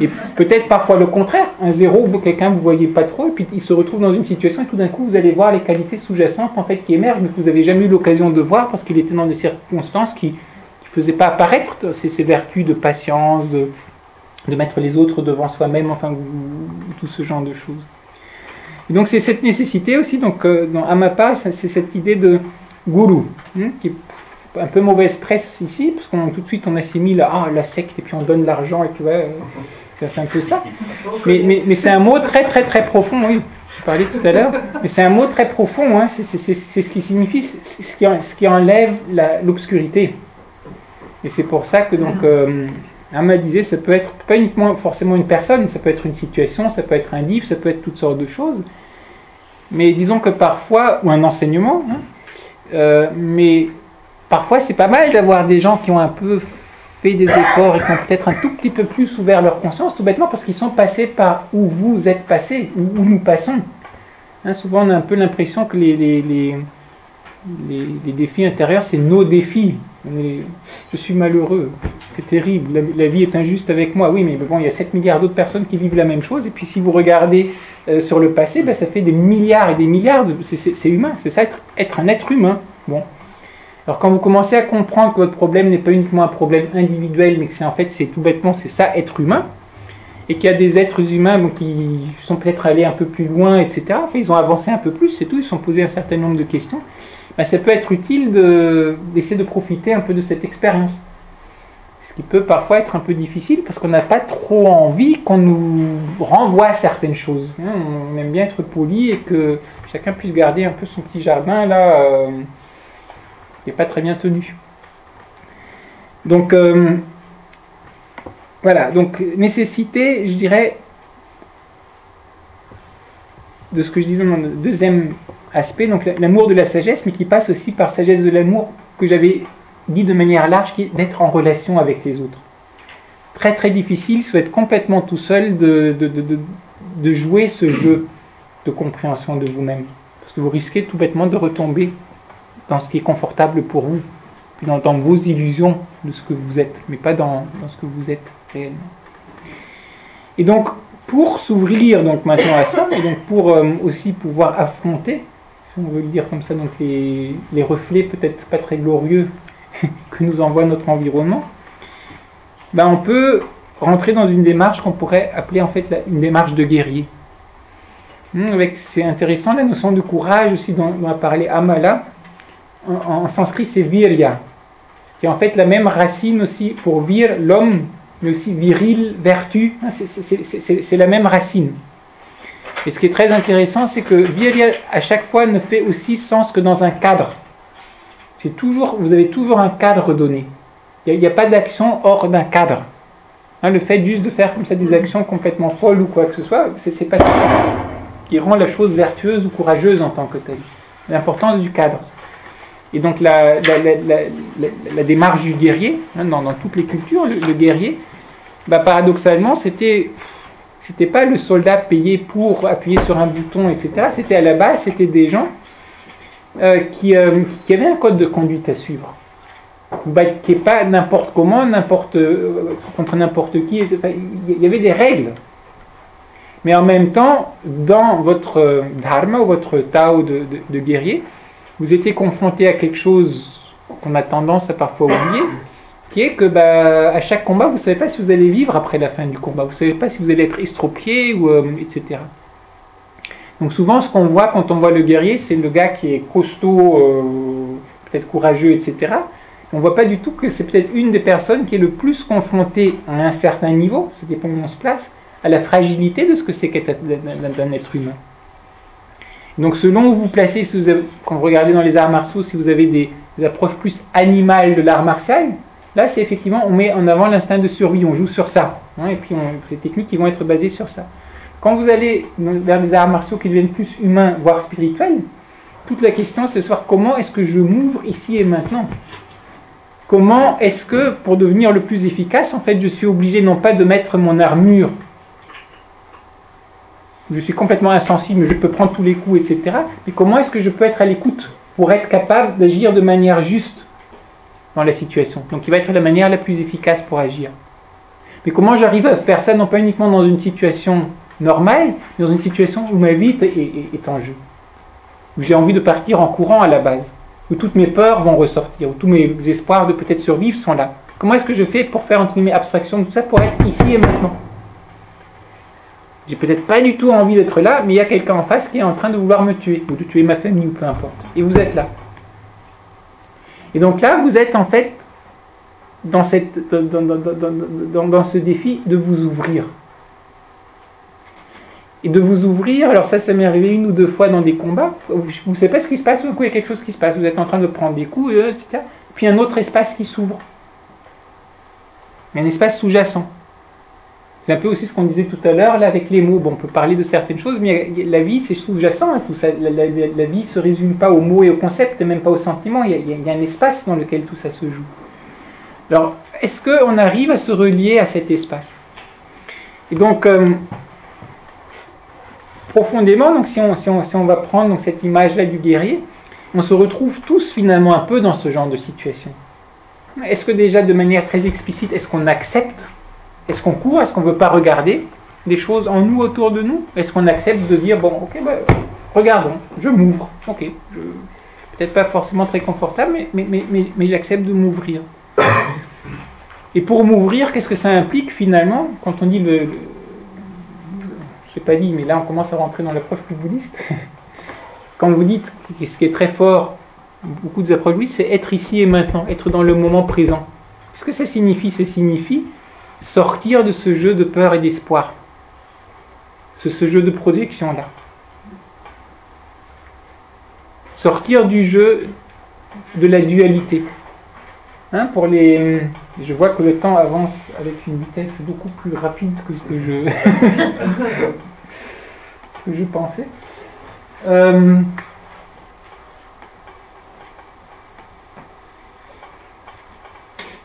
S1: Et peut-être parfois le contraire, un zéro ou quelqu'un que vous ne voyez pas trop, et puis il se retrouve dans une situation et tout d'un coup vous allez voir les qualités sous-jacentes en fait qui émergent, mais que vous n'avez jamais eu l'occasion de voir parce qu'il était dans des circonstances qui ne faisaient pas apparaître ces vertus de patience, de mettre les autres devant soi-même, enfin tout ce genre de choses. Et donc c'est cette nécessité aussi, donc dans Amapa, c'est cette idée de guru, hein, qui est un peu mauvaise presse ici, parce qu'on tout de suite on assimile la secte et puis on donne l'argent et puis ouais, c'est un peu ça. Mais c'est un mot très très très profond, oui. Je parlais tout à l'heure, mais c'est un mot très profond, hein. C'est ce qui signifie, ce qui enlève l'obscurité. Et c'est pour ça que donc Amma disait, ça peut être pas uniquement forcément une personne, ça peut être une situation, ça peut être un livre, ça peut être toutes sortes de choses. Mais disons que parfois, ou un enseignement, hein, mais parfois c'est pas mal d'avoir des gens qui ont un peu fait des efforts et qui ont peut-être un tout petit peu plus ouvert leur conscience, tout bêtement parce qu'ils sont passés par où vous êtes passés, où nous passons. Hein, souvent on a un peu l'impression que les défis intérieurs c'est nos défis. Je suis malheureux, c'est terrible, la vie est injuste avec moi. Oui, mais bon, il y a 7 milliards d'autres personnes qui vivent la même chose, et puis si vous regardez sur le passé, ben, ça fait des milliards et des milliards, c'est humain, c'est ça, être un être humain. Bon. Alors quand vous commencez à comprendre que votre problème n'est pas uniquement un problème individuel, mais que c'est tout bêtement, c'est ça, être humain, et qu'il y a des êtres humains qui sont peut-être allés un peu plus loin, etc., enfin, ils ont avancé un peu plus, c'est tout, ils se sont posés un certain nombre de questions, ben, ça peut être utile d'essayer de profiter un peu de cette expérience. Ce qui peut parfois être un peu difficile, parce qu'on n'a pas trop envie qu'on nous renvoie certaines choses. On aime bien être poli et que chacun puisse garder un peu son petit jardin, là... qui n'est pas très bien tenu. Donc, voilà, donc nécessité, je dirais, de ce que je disais dans le deuxième aspect, donc l'amour de la sagesse, mais qui passe aussi par sagesse de l'amour, que j'avais dit de manière large, qui est d'être en relation avec les autres. Très très difficile, soit être complètement tout seul, de jouer ce jeu de compréhension de vous-même. Parce que vous risquez tout bêtement de retomber dans ce qui est confortable pour vous, puis dans vos illusions de ce que vous êtes, mais pas dans ce que vous êtes réellement. Et donc, pour s'ouvrir donc maintenant à ça, et donc pour aussi pouvoir affronter, si on veut le dire comme ça, donc les reflets peut-être pas très glorieux que nous envoie notre environnement, ben on peut rentrer dans une démarche qu'on pourrait appeler en fait une démarche de guerrier. C'est intéressant la notion de courage aussi dont a parlé Amala. En sanskrit, c'est virya, qui est en fait la même racine aussi pour vir, l'homme, mais aussi viril, vertu, c'est la même racine. Et ce qui est très intéressant, c'est que virya, à chaque fois, ne fait aussi sens que dans un cadre. Vous avez toujours un cadre donné. Il n'y a pas d'action hors d'un cadre. Le fait juste de faire comme ça des actions complètement folles ou quoi que ce soit, c'est pas ça qui rend la chose vertueuse ou courageuse en tant que telle. L'importance du cadre. Et donc la démarche du guerrier, hein, dans toutes les cultures, le guerrier, paradoxalement, c'était pas le soldat payé pour appuyer sur un bouton, etc. C'était à la base, c'était des gens qui avaient un code de conduite à suivre. Qui n'est pas n'importe comment, contre n'importe qui. Il y avait des règles. Mais en même temps, dans votre dharma ou votre tao de guerrier, vous étiez confronté à quelque chose qu'on a tendance à parfois oublier, qui est que à chaque combat, vous ne savez pas si vous allez vivre après la fin du combat, vous ne savez pas si vous allez être estropié, etc. Donc souvent, ce qu'on voit quand on voit le guerrier, c'est le gars qui est costaud, peut-être courageux, etc. On ne voit pas du tout que c'est peut-être une des personnes qui est le plus confrontée à un certain niveau, ça dépend où on se place, à la fragilité de ce que c'est qu'être d'un être humain. Donc selon où vous placez, si vous avez, quand vous regardez dans les arts martiaux, si vous avez des approches plus animales de l'art martial, là c'est effectivement, on met en avant l'instinct de survie, on joue sur ça, hein, et puis les techniques qui vont être basées sur ça. Quand vous allez vers des arts martiaux qui deviennent plus humains, voire spirituels, toute la question c'est de savoir comment est-ce que je m'ouvre ici et maintenant. Comment est-ce que, pour devenir le plus efficace, en fait, je suis obligé non pas de mettre mon armure, je suis complètement insensible, je peux prendre tous les coups, etc. Mais comment est-ce que je peux être à l'écoute pour être capable d'agir de manière juste dans la situation? Donc, qui va être la manière la plus efficace pour agir. Mais comment j'arrive à faire ça, non pas uniquement dans une situation normale, mais dans une situation où ma vie est en jeu, où j'ai envie de partir en courant à la base, où toutes mes peurs vont ressortir, où tous mes espoirs de peut-être survivre sont là. Comment est-ce que je fais pour faire, entre guillemets, abstraction de tout ça, pour être ici et maintenant? J'ai peut-être pas du tout envie d'être là, mais il y a quelqu'un en face qui est en train de vouloir me tuer, ou de tuer ma famille, ou peu importe. Et vous êtes là. Et donc là, vous êtes en fait dans ce défi de vous ouvrir. Et de vous ouvrir, alors ça m'est arrivé une ou deux fois dans des combats, vous ne savez pas ce qui se passe, tout d'un coup il y a quelque chose qui se passe, vous êtes en train de prendre des coups, etc. Puis un autre espace qui s'ouvre. Il y a un espace sous-jacent. C'est un peu aussi ce qu'on disait tout à l'heure, là, avec les mots. Bon, on peut parler de certaines choses, mais la vie, c'est sous-jacent. Hein, tout ça. La vie ne se résume pas aux mots et aux concepts, et même pas aux sentiments. Il y a un espace dans lequel tout ça se joue. Alors, est-ce qu'on arrive à se relier à cet espace? Et donc, profondément, donc, si on va prendre donc, cette image-là du guerrier, on se retrouve tous finalement un peu dans ce genre de situation. Est-ce que déjà, de manière très explicite, est-ce qu'on accepte? Est-ce qu'on court? Est-ce qu'on ne veut pas regarder des choses en nous, autour de nous? Est-ce qu'on accepte de dire, bon, ok, regardons, je m'ouvre, ok, peut-être pas forcément très confortable, mais j'accepte de m'ouvrir. Et pour m'ouvrir, qu'est-ce que ça implique finalement, quand on dit je ne sais pas dit, mais là on commence à rentrer dans l'approche plus bouddhiste. Quand vous dites, ce qui est très fort, beaucoup des approches bouddhistes, c'est être ici et maintenant, être dans le moment présent. Qu'est-ce que ça signifie? Ça signifie sortir de ce jeu de peur et d'espoir, ce jeu de projection-là. Sortir du jeu de la dualité. Hein, je vois que le temps avance avec une vitesse beaucoup plus rapide que ce que je pensais.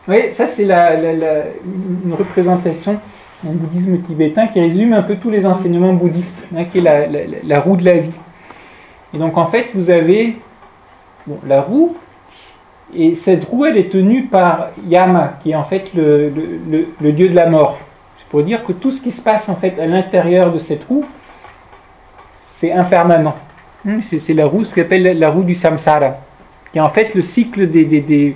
S1: Oui, ça c'est une représentation en bouddhisme tibétain qui résume un peu tous les enseignements bouddhistes, hein, qui est la roue de la vie. Et donc en fait vous avez la roue, et cette roue elle est tenue par Yama, qui est en fait le dieu de la mort. C'est pour dire que tout ce qui se passe en fait à l'intérieur de cette roue, c'est impermanent. C'est la roue, ce qu'on appelle la roue du samsara, qui est en fait le cycle des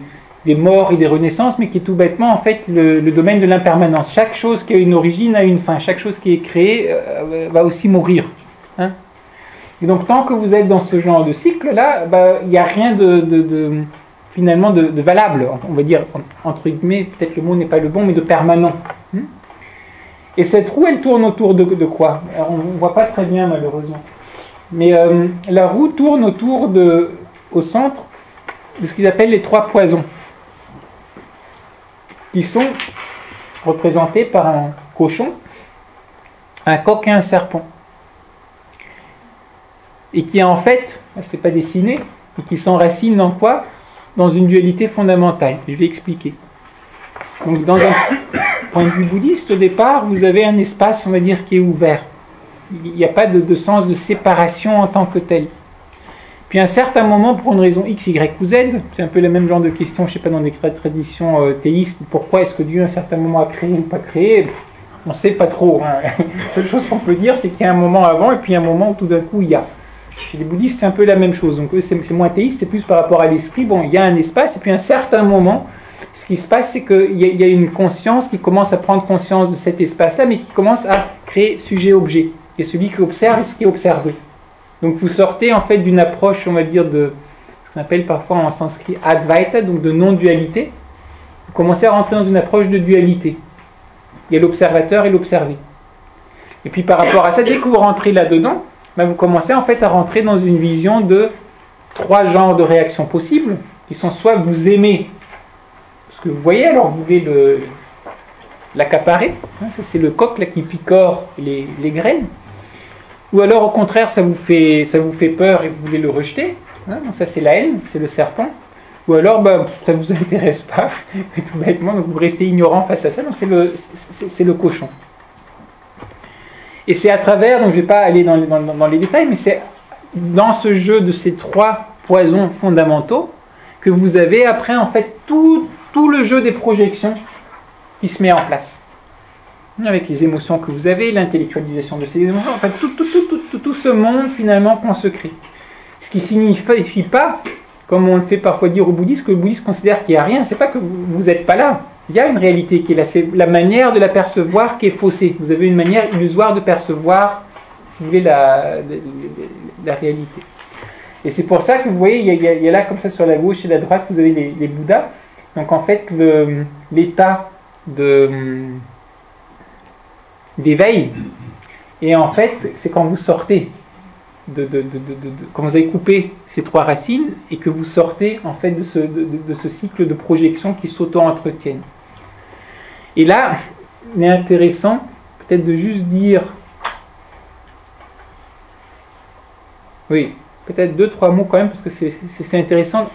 S1: morts et des renaissances, mais qui est tout bêtement en fait le domaine de l'impermanence. Chaque chose qui a une origine a une fin, chaque chose qui est créée va aussi mourir. Hein? Et donc tant que vous êtes dans ce genre de cycle-là, il n'y a rien finalement de valable, on va dire, entre guillemets, peut-être le mot n'est pas le bon, mais de permanent. Et cette roue, elle tourne autour de quoi? Alors, on ne voit pas très bien malheureusement. Mais la roue tourne au centre de ce qu'ils appellent les trois poisons, qui sont représentés par un cochon, un coq et un serpent. Et qui en fait, c'est pas dessiné, mais qui s'enracinent dans quoi? dans une dualité fondamentale. Je vais expliquer. Donc, dans un point de vue bouddhiste, au départ, vous avez un espace, on va dire, qui est ouvert. Il n'y a pas de sens de séparation en tant que tel. Puis à un certain moment, pour une raison X, Y ou Z, c'est un peu le même genre de question, je ne sais pas, dans des traditions théistes, pourquoi est-ce que Dieu à un certain moment a créé ou pas créé, on ne sait pas trop. Hein. La seule chose qu'on peut dire, c'est qu'il y a un moment avant et puis un moment où tout d'un coup il y a. Chez les bouddhistes, c'est un peu la même chose. Donc eux, c'est moins théiste, c'est plus par rapport à l'esprit. Bon, il y a un espace et puis à un certain moment, ce qui se passe, c'est qu'il y a une conscience qui commence à prendre conscience de cet espace-là, mais qui commence à créer sujet-objet. Et celui qui observe et ce qui est observé. Donc vous sortez en fait d'une approche, on va dire, de ce qu'on appelle parfois en sanskrit advaita, donc de non-dualité. Vous commencez à rentrer dans une approche de dualité. Il y a l'observateur et l'observé. Et puis par rapport à ça, dès que vous rentrez là-dedans, ben vous commencez en fait à rentrer dans une vision de 3 genres de réactions possibles, qui sont soit vous aimez ce que vous voyez, alors vous voulez l'accaparer, hein, ça c'est le coq là qui picore les graines, ou alors au contraire ça vous fait peur et vous voulez le rejeter, hein, donc ça c'est la haine, c'est le serpent, ou alors ça ne vous intéresse pas, tout bêtement, donc vous restez ignorant face à ça, donc c'est le cochon. Et c'est à travers, donc je ne vais pas aller dans les détails, mais c'est dans ce jeu de ces 3 poisons fondamentaux que vous avez après en fait tout le jeu des projections qui se met en place. Avec les émotions que vous avez, l'intellectualisation de ces émotions, en fait tout ce monde finalement qu'on se crée. Ce qui ne signifie pas, comme on le fait parfois dire aux bouddhistes, que le bouddhiste considère qu'il n'y a rien, c'est pas que vous n'êtes pas là. Il y a une réalité qui est là, c'est la manière de la percevoir qui est faussée. Vous avez une manière illusoire de percevoir, si vous voulez, la réalité. Et c'est pour ça que vous voyez, il y a là comme ça sur la gauche et la droite, vous avez les Bouddhas. Donc en fait, l'état d'éveil, et en fait, c'est quand vous sortez, quand vous avez coupé ces 3 racines, et que vous sortez en fait de ce cycle de projection qui s'auto-entretiennent. Et là, il est intéressant peut-être de juste dire, oui, peut-être 2-3 mots quand même, parce que c'est intéressant,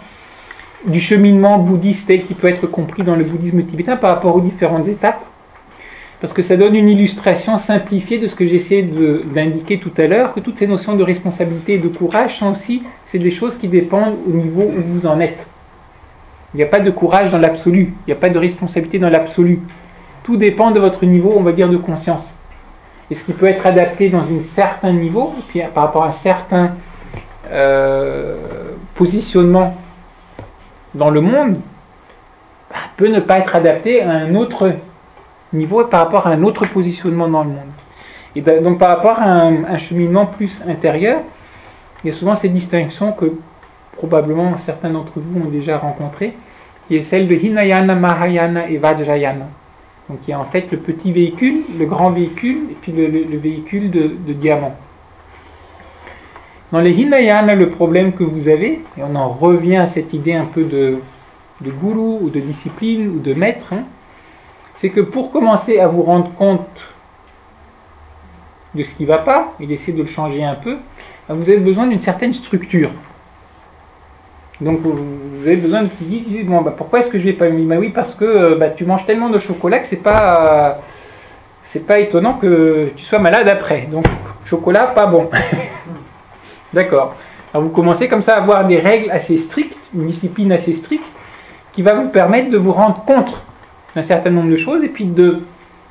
S1: du cheminement bouddhiste tel qui peut être compris dans le bouddhisme tibétain par rapport aux différentes étapes, parce que ça donne une illustration simplifiée de ce que j'essayais d'indiquer tout à l'heure, que toutes ces notions de responsabilité et de courage sont aussi, c'est des choses qui dépendent au niveau où vous en êtes. Il n'y a pas de courage dans l'absolu, il n'y a pas de responsabilité dans l'absolu. Tout dépend de votre niveau, on va dire, de conscience. Et ce qui peut être adapté dans un certain niveau, et puis par rapport à un certain positionnement dans le monde, peut ne pas être adapté à un autre niveau et par rapport à un autre positionnement dans le monde. Et donc par rapport à un cheminement plus intérieur, il y a souvent ces distinctions que probablement certains d'entre vous ont déjà rencontrées, qui est celle de Hinayana, Mahayana et Vajrayana. Donc qui est en fait le petit véhicule, le grand véhicule, et puis le véhicule de diamant. Dans les Hinayana, le problème que vous avez, et on en revient à cette idée un peu de gourou, ou de discipline, ou de maître, hein, c'est que pour commencer à vous rendre compte de ce qui ne va pas, et d'essayer de le changer un peu, vous avez besoin d'une certaine structure. Donc vous avez besoin de qui dit bon, pourquoi est-ce que je vais pas mis oui, parce que tu manges tellement de chocolat que c'est pas étonnant que tu sois malade après. Donc chocolat pas bon. D'accord. Alors vous commencez comme ça à avoir des règles assez strictes, une discipline assez stricte qui va vous permettre de vous rendre compte d'un certain nombre de choses, et puis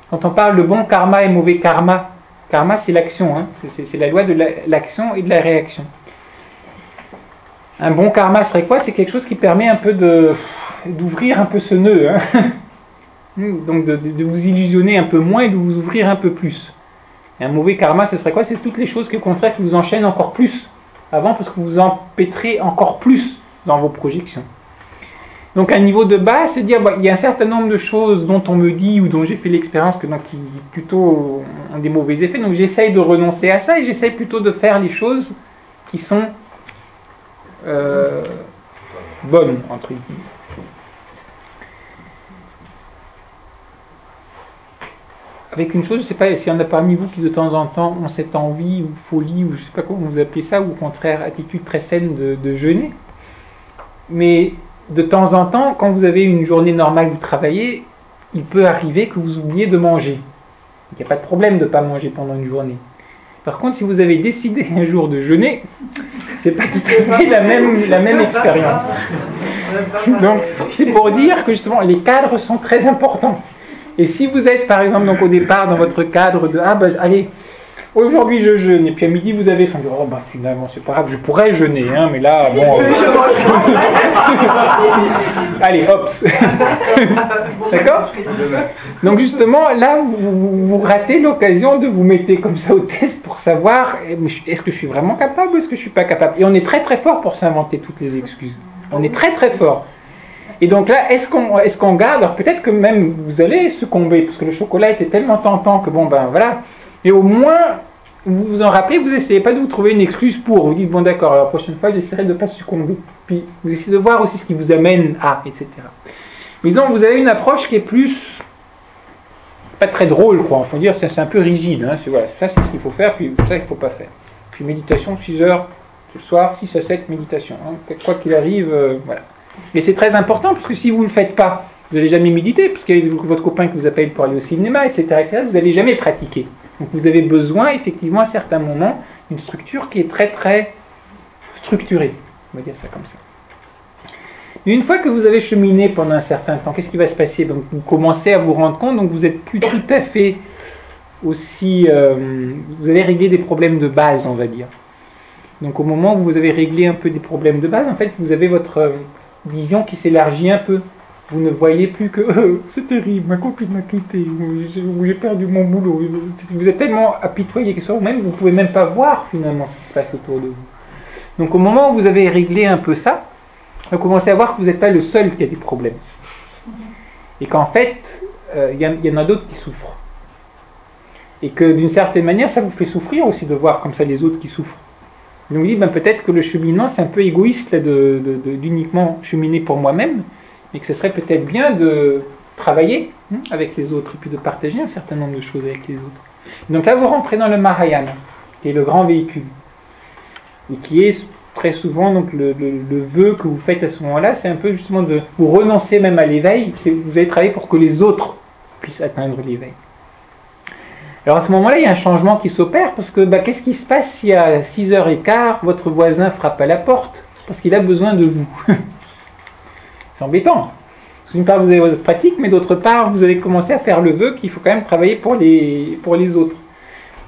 S1: quand on parle de bon karma et mauvais karma, karma c'est l'action, hein, c'est la loi de l'action et de la réaction. Un bon karma serait quoi? C'est quelque chose qui permet un peu d'ouvrir un peu ce nœud, hein. Donc de vous illusionner un peu moins et de vous ouvrir un peu plus. Et un mauvais karma, ce serait quoi? C'est toutes les choses qui au contraire qui vous enchaînent encore plus avant, parce que vous empêtrez encore plus dans vos projections. Donc un niveau de base, c'est dire il y a un certain nombre de choses dont on me dit ou dont j'ai fait l'expérience qui plutôt ont des mauvais effets, donc j'essaye de renoncer à ça et j'essaye plutôt de faire les choses qui sont bonnes, entre guillemets. Avec une chose, je ne sais pas s'il y en a parmi vous qui de temps en temps ont cette envie ou folie, ou je ne sais pas comment vous appelez ça, ou au contraire attitude très saine de jeûner, mais de temps en temps, quand vous avez une journée normale où vous travaillez, il peut arriver que vous oubliez de manger. Il n'y a pas de problème de ne pas manger pendant une journée. Par contre, si vous avez décidé un jour de jeûner, c'est pas tout à fait la même expérience. Donc, c'est pour dire que justement, les cadres sont très importants. Et si vous êtes, par exemple, donc au départ, dans votre cadre de « Ah, ben, allez, aujourd'hui je jeûne », et puis à midi vous avez faim, « Oh, ben finalement, c'est pas grave, je pourrais jeûner, hein, mais là, bon... allez, hop. D'accord ? Donc justement, là, vous ratez l'occasion de vous mettre comme ça au test pour savoir est-ce que je suis vraiment capable ou est-ce que je suis pas capable. Et on est très très fort pour s'inventer toutes les excuses. On est très très fort. Et donc là, est-ce qu'on garde ? Alors peut-être que même vous allez succomber, parce que le chocolat était tellement tentant que bon ben voilà. Mais au moins, vous vous en rappelez, vous essayez pas de vous trouver une excuse pour. Vous dites bon d'accord, alors la prochaine fois j'essaierai de ne pas succomber. Puis vous essayez de voir aussi ce qui vous amène à, etc. Mais disons, vous avez une approche qui est plus pas très drôle, quoi. Il faut dire, c'est un peu rigide. Hein. Voilà, ça c'est ce qu'il faut faire, puis ça il ne faut pas faire. Puis méditation, 6 heures ce soir, 6 à 7 méditation. Hein. Quoi qu'il arrive, voilà. Mais c'est très important, parce que si vous ne le faites pas, vous n'allez jamais méditer, parce qu'il y a votre copain qui vous appelle pour aller au cinéma, etc., vous n'allez jamais pratiquer. Donc vous avez besoin, effectivement, à certains moments, d'une structure qui est très très structurée. On va dire ça comme ça. Et une fois que vous avez cheminé pendant un certain temps, qu'est-ce qui va se passer ? Donc vous commencez à vous rendre compte, donc vous n'êtes plus tout à fait aussi... vous avez réglé des problèmes de base, on va dire. Donc au moment où vous avez réglé un peu des problèmes de base, en fait, vous avez votre vision qui s'élargit un peu. Vous ne voyez plus que c'est terrible, ma copine m'a quitté, j'ai perdu mon boulot. Vous êtes tellement apitoyé que ça, même vous ne pouvez même pas voir finalement ce qui se passe autour de vous. Donc au moment où vous avez réglé un peu ça, vous commencez à voir que vous n'êtes pas le seul qui a des problèmes. Et qu'en fait, il y en a d'autres qui souffrent. Et que d'une certaine manière, ça vous fait souffrir aussi de voir comme ça les autres qui souffrent. Donc vous dites, peut-être que le cheminement, c'est un peu égoïste là, d'uniquement cheminer pour moi-même, mais que ce serait peut-être bien de travailler avec les autres et puis de partager un certain nombre de choses avec les autres. Donc là, vous rentrez dans le Mahayana, qui est le grand véhicule, et qui est très souvent donc le vœu que vous faites à ce moment-là, c'est un peu justement de vous renoncer même à l'éveil, vous allez travailler pour que les autres puissent atteindre l'éveil. Alors à ce moment-là, il y a un changement qui s'opère, parce que qu'est-ce qui se passe si à 6h15, votre voisin frappe à la porte, parce qu'il a besoin de vous? C'est embêtant. D'une part, vous avez votre pratique, mais d'autre part, vous allez commencer à faire le vœu qu'il faut quand même travailler pour les autres.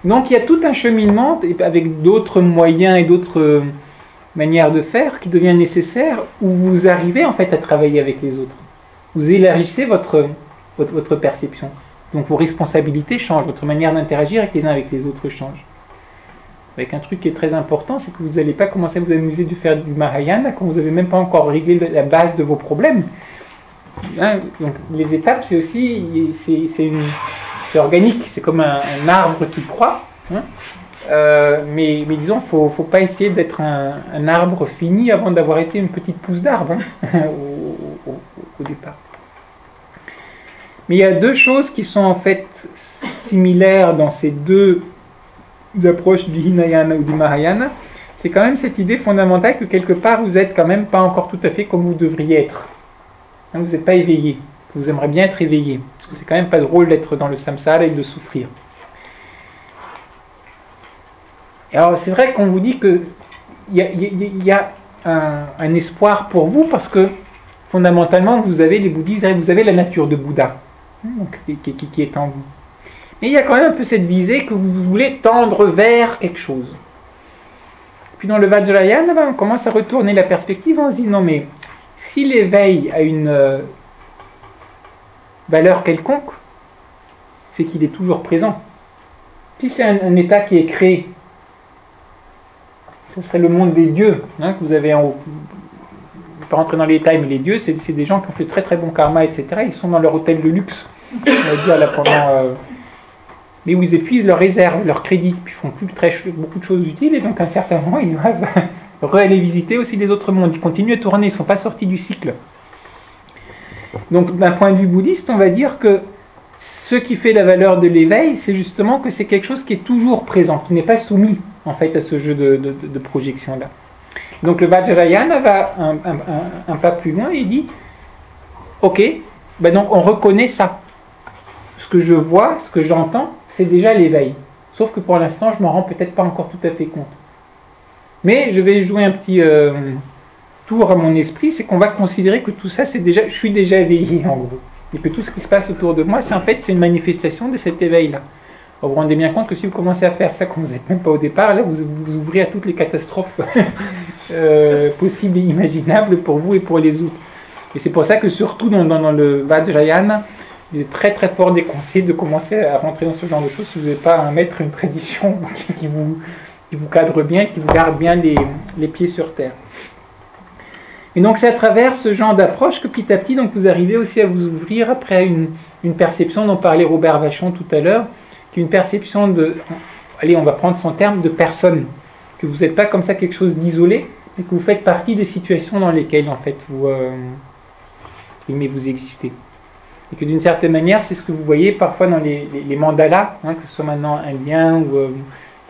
S1: Donc il y a tout un cheminement, avec d'autres moyens et d'autres manières de faire, qui devient nécessaire, où vous arrivez en fait à travailler avec les autres. Vous élargissez votre perception. Donc vos responsabilités changent, votre manière d'interagir avec les uns avec les autres change. Avec un truc qui est très important, c'est que vous n'allez pas commencer à vous amuser de faire du Mahayana quand vous n'avez même pas encore réglé la base de vos problèmes. Hein, donc les étapes, c'est aussi c'est organique, c'est comme un arbre qui croît. Hein, mais disons, faut pas essayer d'être un arbre fini avant d'avoir été une petite pousse d'arbre au départ. Mais il y a deux choses qui sont en fait similaires dans ces deux approches du Hinayana ou du Mahayana. C'est quand même cette idée fondamentale que quelque part vous n'êtes quand même pas encore tout à fait comme vous devriez être. Hein, vous n'êtes pas éveillé. Vous aimeriez bien être éveillé. Parce que c'est quand même pas drôle d'être dans le samsara et de souffrir. Et alors c'est vrai qu'on vous dit qu'il y a un espoir pour vous parce que fondamentalement vous avez les bouddhistes, vous avez la nature de Bouddha donc, qui est en vous. Mais il y a quand même un peu cette visée que vous voulez tendre vers quelque chose. Puis dans le Vajrayana, on commence à retourner la perspective, on se dit non mais si l'éveil a une valeur quelconque, c'est qu'il est toujours présent. Si c'est un état qui est créé, ce serait le monde des dieux, hein, que vous avez en haut. Je ne vais pas rentrer dans les détails, mais les dieux, c'est des gens qui ont fait très très bon karma, etc. Ils sont dans leur hôtel de luxe, on va dire, là, pendant, mais où ils épuisent leurs réserves, leurs crédits, puis ils font beaucoup de choses utiles, et donc à un certain moment, ils doivent aller visiter aussi les autres mondes. Ils continuent à tourner, ils ne sont pas sortis du cycle. Donc d'un point de vue bouddhiste, on va dire que ce qui fait la valeur de l'éveil, c'est justement que c'est quelque chose qui est toujours présent, qui n'est pas soumis en fait à ce jeu de projection-là. Donc le Vajrayana va un pas plus loin et il dit ok, ben donc on reconnaît ça. Ce que je vois, ce que j'entends, c'est déjà l'éveil. Sauf que pour l'instant, je m'en rends peut-être pas encore tout à fait compte. Mais je vais jouer un petit tour à mon esprit, c'est qu'on va considérer que tout ça, je suis déjà éveillé en gros. Et que tout ce qui se passe autour de moi, c'est une manifestation de cet éveil-là. Vous vous rendez bien compte que si vous commencez à faire ça quand vous n'êtes même pas au départ, là vous ouvrez à toutes les catastrophes possibles et imaginables pour vous et pour les autres. Et c'est pour ça que surtout dans le Vajrayana, il est très très fort déconseillé de commencer à rentrer dans ce genre de choses si vous n'avez pas un maître, une tradition qui vous cadre bien, qui vous garde bien les pieds sur terre. Et donc c'est à travers ce genre d'approche que petit à petit donc, vous arrivez aussi à vous ouvrir après une perception dont parlait Robert Vachon tout à l'heure, qui est une perception allez on va prendre son terme, de personne, que vous n'êtes pas comme ça quelque chose d'isolé, mais que vous faites partie des situations dans lesquelles en fait vous existez. Et que d'une certaine manière, c'est ce que vous voyez parfois dans les mandalas, que ce soit maintenant indiens ou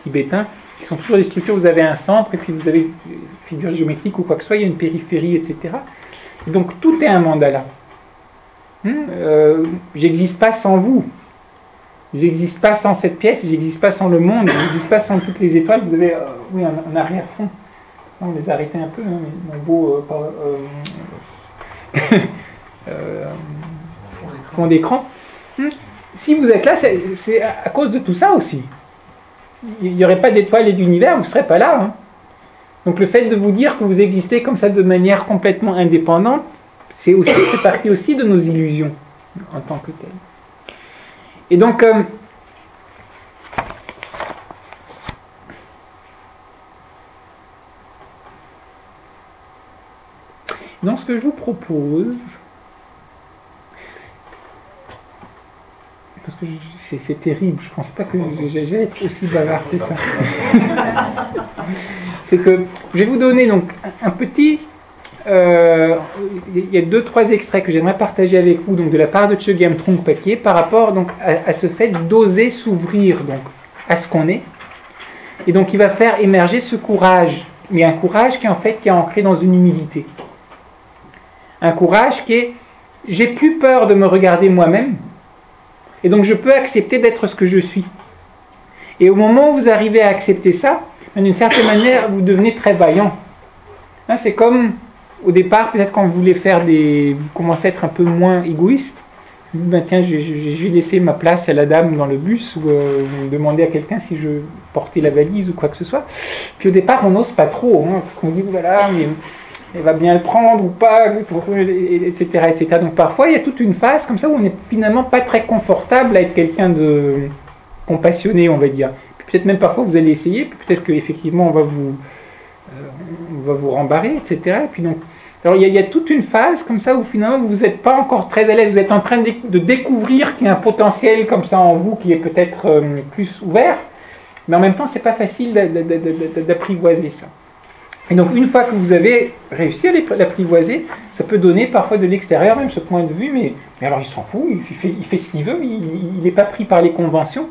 S1: tibétains, qui sont toujours des structures où vous avez un centre, et puis vous avez une figure géométrique ou quoi que ce soit, il y a une périphérie, etc. Et donc tout est un mandala. J'existe pas sans vous. J'existe pas sans cette pièce, j'existe pas sans le monde, j'existe pas sans toutes les étoiles. Vous avez un arrière-fond. On les a arrêtés un peu, mon beau fond d'écran. Si vous êtes là, c'est à cause de tout ça aussi. Il n'y aurait pas d'étoiles et d'univers, vous ne serez pas là. Donc le fait de vous dire que vous existez comme ça de manière complètement indépendante, c'est partie aussi de nos illusions en tant que telles. Et donc, ce que je vous propose, parce que c'est terrible, je ne pense pas que j'allais être aussi bavard que ça. C'est que je vais vous donner donc un petit... il y a 2-3 extraits que j'aimerais partager avec vous donc de la part de Chogyam Trungpa par rapport donc à ce fait d'oser s'ouvrir donc à ce qu'on est, et donc il va faire émerger ce courage, mais un courage qui est ancré dans une humilité, un courage qui est j'ai plus peur de me regarder moi-même, et donc je peux accepter d'être ce que je suis. Et au moment où vous arrivez à accepter ça, d'une certaine manière vous devenez très vaillant. C'est comme au départ, peut-être quand vous voulez vous commencez à être un peu moins égoïste, tiens, je vais laisser ma place à la dame dans le bus, ou demander à quelqu'un si je portais la valise ou quoi que ce soit. Puis au départ, on n'ose pas trop, parce qu'on dit, voilà, mais elle va bien le prendre ou pas, etc., etc. Donc parfois, il y a toute une phase comme ça où on n'est finalement pas très confortable à être quelqu'un de compassionné, on va dire. Puis peut-être même parfois, vous allez essayer, puis peut-être qu'effectivement, on va vous rembarrer, etc. Et puis donc, alors il y a toute une phase comme ça où finalement vous n'êtes pas encore très à l'aise, vous êtes en train de découvrir qu'il y a un potentiel comme ça en vous qui est peut-être plus ouvert, mais en même temps c'est pas facile d'apprivoiser ça. Et donc une fois que vous avez réussi à l'apprivoiser, ça peut donner parfois de l'extérieur même ce point de vue, mais alors il s'en fout, il fait ce qu'il veut, il n'est pas pris par les conventions.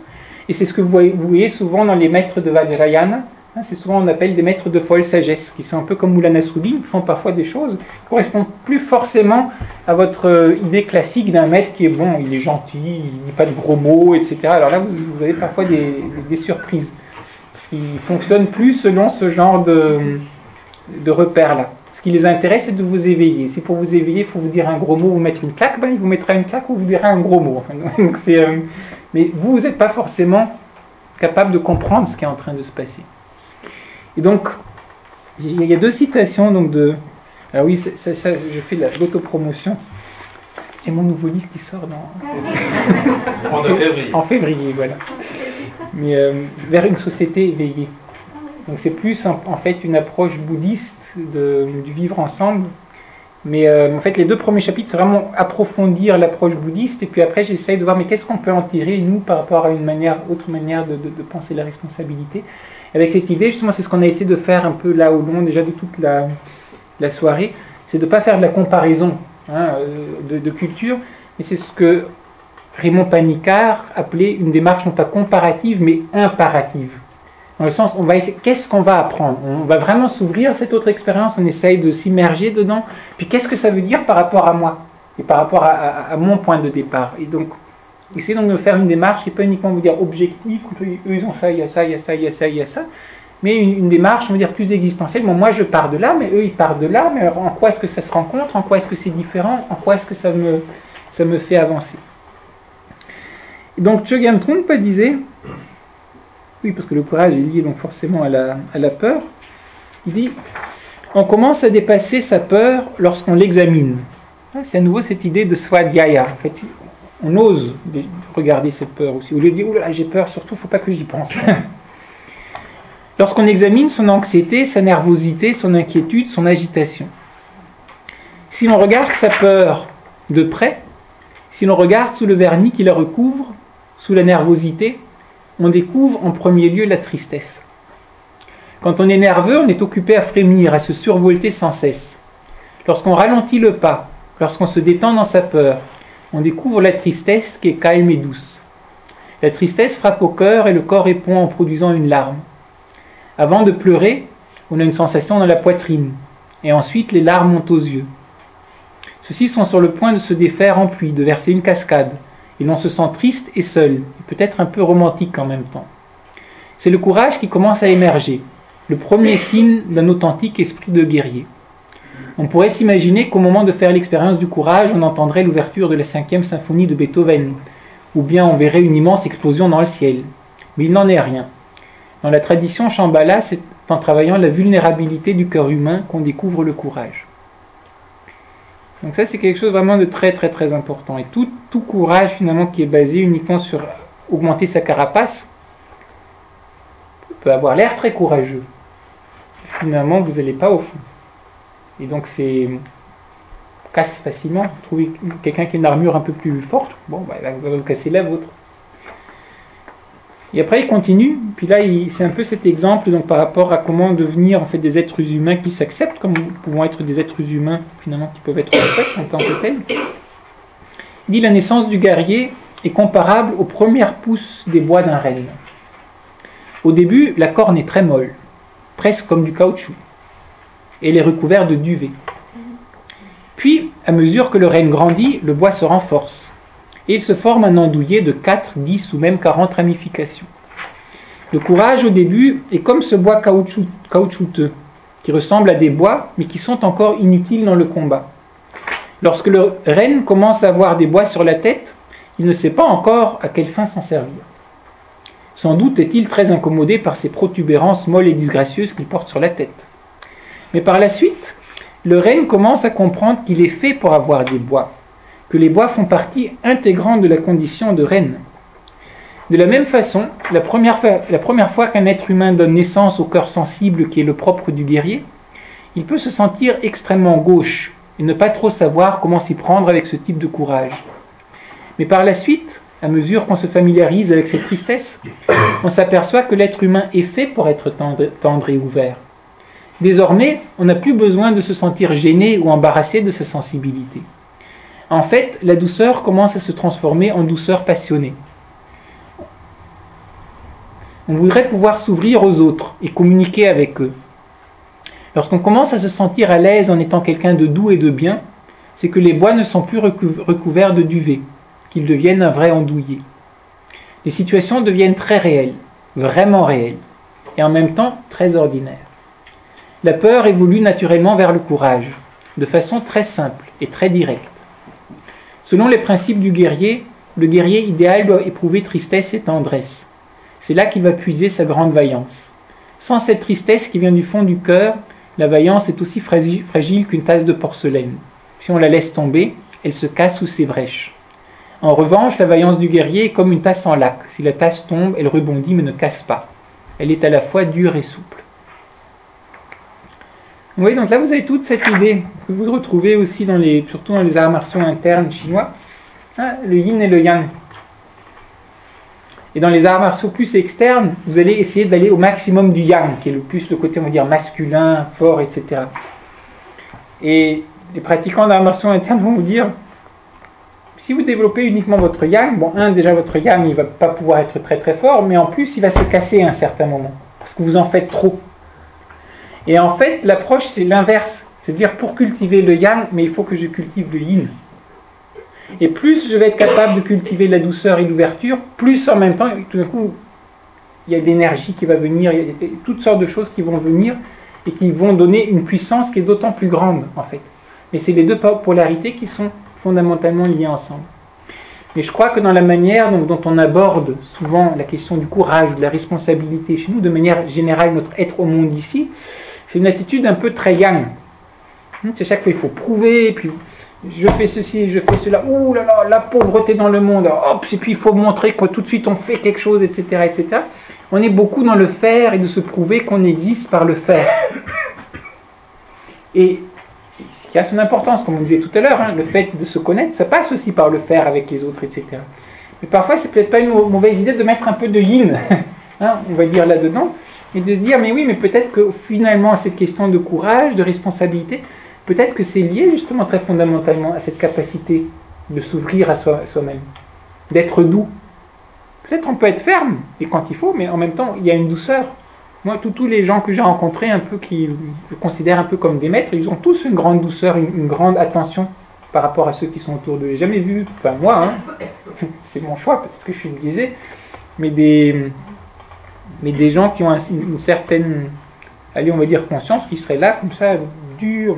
S1: Et c'est ce que vous voyez souvent dans les maîtres de Vajrayana. C'est souvent on appelle des maîtres de folle sagesse, qui sont un peu comme Moula Nasruddin, qui font parfois des choses qui ne correspondent plus forcément à votre idée classique d'un maître qui est bon, il est gentil, il ne dit pas de gros mots, etc. Alors là, vous avez parfois des surprises, parce qu'ils ne fonctionnent plus selon ce genre de repères-là. Ce qui les intéresse, c'est de vous éveiller. Si pour vous éveiller, il faut vous dire un gros mot, vous mettre une claque, il vous mettra une claque ou vous dira un gros mot. Enfin, donc mais vous n'êtes pas forcément capable de comprendre ce qui est en train de se passer. Et donc, il y a 2 citations donc alors oui, ça, je fais de l'autopromotion. C'est mon nouveau livre qui sort en février, voilà. Mais vers une société éveillée. Donc c'est plus en fait une approche bouddhiste du vivre ensemble. Mais en fait, les 2 premiers chapitres, c'est vraiment approfondir l'approche bouddhiste. Et puis après, j'essaye de voir, mais qu'est-ce qu'on peut en tirer, nous, par rapport à une autre manière de penser la responsabilité. Avec cette idée, justement, c'est ce qu'on a essayé de faire un peu là au long déjà de toute la soirée, c'est de ne pas faire de la comparaison de culture, mais c'est ce que Raymond Panicard appelait une démarche non pas comparative, mais imparative. Dans le sens, on va essayer, qu'est-ce qu'on va apprendre? On va vraiment s'ouvrir à cette autre expérience, on essaye de s'immerger dedans, puis qu'est-ce que ça veut dire par rapport à moi, et par rapport à mon point de départ. Et donc, essayez donc de faire une démarche qui n'est pas uniquement vous dire objective, eux ils ont ça, il y a ça, il y a ça, il y a ça, il y a ça, mais une démarche, on va dire, plus existentielle. Bon, moi je pars de là, mais eux ils partent de là, mais alors, en quoi est-ce que ça se rencontre, en quoi est-ce que c'est différent, en quoi est-ce que ça me fait avancer. Et donc Chogyam Trungpa disait, oui, parce que le courage est lié donc forcément à la peur, il dit, on commence à dépasser sa peur lorsqu'on l'examine. C'est à nouveau cette idée de swadhyaya. En fait, on ose regarder cette peur aussi. Au lieu de dire, oh là, j'ai peur, surtout, il ne faut pas que j'y pense. Lorsqu'on examine son anxiété, sa nervosité, son inquiétude, son agitation. Si l'on regarde sa peur de près, si l'on regarde sous le vernis qui la recouvre, sous la nervosité, on découvre en premier lieu la tristesse. Quand on est nerveux, on est occupé à frémir, à se survolter sans cesse. Lorsqu'on ralentit le pas, lorsqu'on se détend dans sa peur, on découvre la tristesse qui est calme et douce. La tristesse frappe au cœur et le corps répond en produisant une larme. Avant de pleurer, on a une sensation dans la poitrine, et ensuite les larmes montent aux yeux. Ceux-ci sont sur le point de se défaire en pluie, de verser une cascade, et l'on se sent triste et seul, et peut-être un peu romantique en même temps. C'est le courage qui commence à émerger, le premier signe d'un authentique esprit de guerrier. On pourrait s'imaginer qu'au moment de faire l'expérience du courage, on entendrait l'ouverture de la 5e symphonie de Beethoven, ou bien on verrait une immense explosion dans le ciel. Mais il n'en est rien. Dans la tradition Shambhala, c'est en travaillant la vulnérabilité du cœur humain qu'on découvre le courage. Donc ça, c'est quelque chose vraiment de très très très important. Et tout courage finalement qui est basé uniquement sur augmenter sa carapace peut avoir l'air très courageux. Finalement, vous n'allez pas au fond. Et donc c'est casse facilement. Vous trouvez quelqu'un qui a une armure un peu plus forte, bon, bah, il va vous casser la vôtre. Et après il continue, puis là c'est un peu cet exemple donc, par rapport à comment devenir en fait des êtres humains qui s'acceptent, comme nous pouvons être des êtres humains finalement qui peuvent être faits en tant que tels. Il dit la naissance du guerrier est comparable aux premières pousses des bois d'un renne. Au début, la corne est très molle, presque comme du caoutchouc, et elle est recouverte de duvet. Puis, à mesure que le renne grandit, le bois se renforce, et il se forme un andouiller de 4, 10 ou même 40 ramifications. Le courage, au début, est comme ce bois caoutchouteux, qui ressemble à des bois, mais qui sont encore inutiles dans le combat. Lorsque le renne commence à avoir des bois sur la tête, il ne sait pas encore à quelle fin s'en servir. Sans doute est-il très incommodé par ces protubérances molles et disgracieuses qu'il porte sur la tête. Mais par la suite, le renne commence à comprendre qu'il est fait pour avoir des bois, que les bois font partie intégrante de la condition de renne. De la même façon, la première fois qu'un être humain donne naissance au cœur sensible qui est le propre du guerrier, il peut se sentir extrêmement gauche et ne pas trop savoir comment s'y prendre avec ce type de courage. Mais par la suite, à mesure qu'on se familiarise avec cette tristesse, on s'aperçoit que l'être humain est fait pour être tendre et ouvert. Désormais, on n'a plus besoin de se sentir gêné ou embarrassé de sa sensibilité. En fait, la douceur commence à se transformer en douceur passionnée. On voudrait pouvoir s'ouvrir aux autres et communiquer avec eux. Lorsqu'on commence à se sentir à l'aise en étant quelqu'un de doux et de bien, c'est que les bois ne sont plus recouverts de duvet, qu'ils deviennent un vrai andouiller. Les situations deviennent très réelles, vraiment réelles, et en même temps très ordinaires. La peur évolue naturellement vers le courage, de façon très simple et très directe. Selon les principes du guerrier, le guerrier idéal doit éprouver tristesse et tendresse. C'est là qu'il va puiser sa grande vaillance. Sans cette tristesse qui vient du fond du cœur, la vaillance est aussi fragile qu'une tasse de porcelaine. Si on la laisse tomber, elle se casse sous ses brèches. En revanche, la vaillance du guerrier est comme une tasse en lac. Si la tasse tombe, elle rebondit mais ne casse pas. Elle est à la fois dure et souple. Oui, donc là vous avez toute cette idée que vous retrouvez aussi surtout dans les arts martiaux internes chinois, le yin et le yang. Et dans les arts martiaux plus externes, vous allez essayer d'aller au maximum du yang, qui est le plus le côté, on va dire, masculin, fort, etc. Et les pratiquants d'arts martiaux internes vont vous dire, si vous développez uniquement votre yang, déjà votre yang il ne va pas pouvoir être très très fort, mais en plus il va se casser à un certain moment. parce que vous en faites trop. Et en fait, l'approche, c'est l'inverse. C'est-à-dire, pour cultiver le yang, mais il faut que je cultive le yin. Et plus je vais être capable de cultiver la douceur et l'ouverture, plus en même temps, tout d'un coup, il y a de l'énergie qui va venir, il y a toutes sortes de choses qui vont venir et qui vont donner une puissance qui est d'autant plus grande, en fait. Mais c'est les deux polarités qui sont fondamentalement liées ensemble. Mais je crois que dans la manière dont on aborde souvent la question du courage, de la responsabilité chez nous, de manière générale, notre être au monde ici, c'est une attitude un peu très yang. C'est chaque fois il faut prouver, et puis je fais ceci, je fais cela, ouh là là, la pauvreté dans le monde, hop, et puis il faut montrer que tout de suite on fait quelque chose, etc., etc. On est beaucoup dans le faire et de se prouver qu'on existe par le faire. Et ce qui a son importance, comme on disait tout à l'heure, le fait de se connaître, ça passe aussi par le faire avec les autres, etc. Mais parfois c'est peut-être pas une mauvaise idée de mettre un peu de yin, on va dire là-dedans, et de se dire, mais oui, mais peut-être que finalement cette question de courage, de responsabilité, peut-être que c'est lié justement très fondamentalement à cette capacité de s'ouvrir à soi-même, d'être doux. Peut-être on peut être ferme, et quand il faut, mais en même temps, il y a une douceur. Moi, tous les gens que j'ai rencontrés, un peu qui je considère un peu comme des maîtres, ils ont tous une grande douceur, une grande attention par rapport à ceux qui sont autour d'eux. J'ai jamais vu, enfin moi, c'est mon choix, peut-être que je suis biaisé, mais des gens qui ont une certaine, allez, on va dire conscience, qui seraient là comme ça, durs.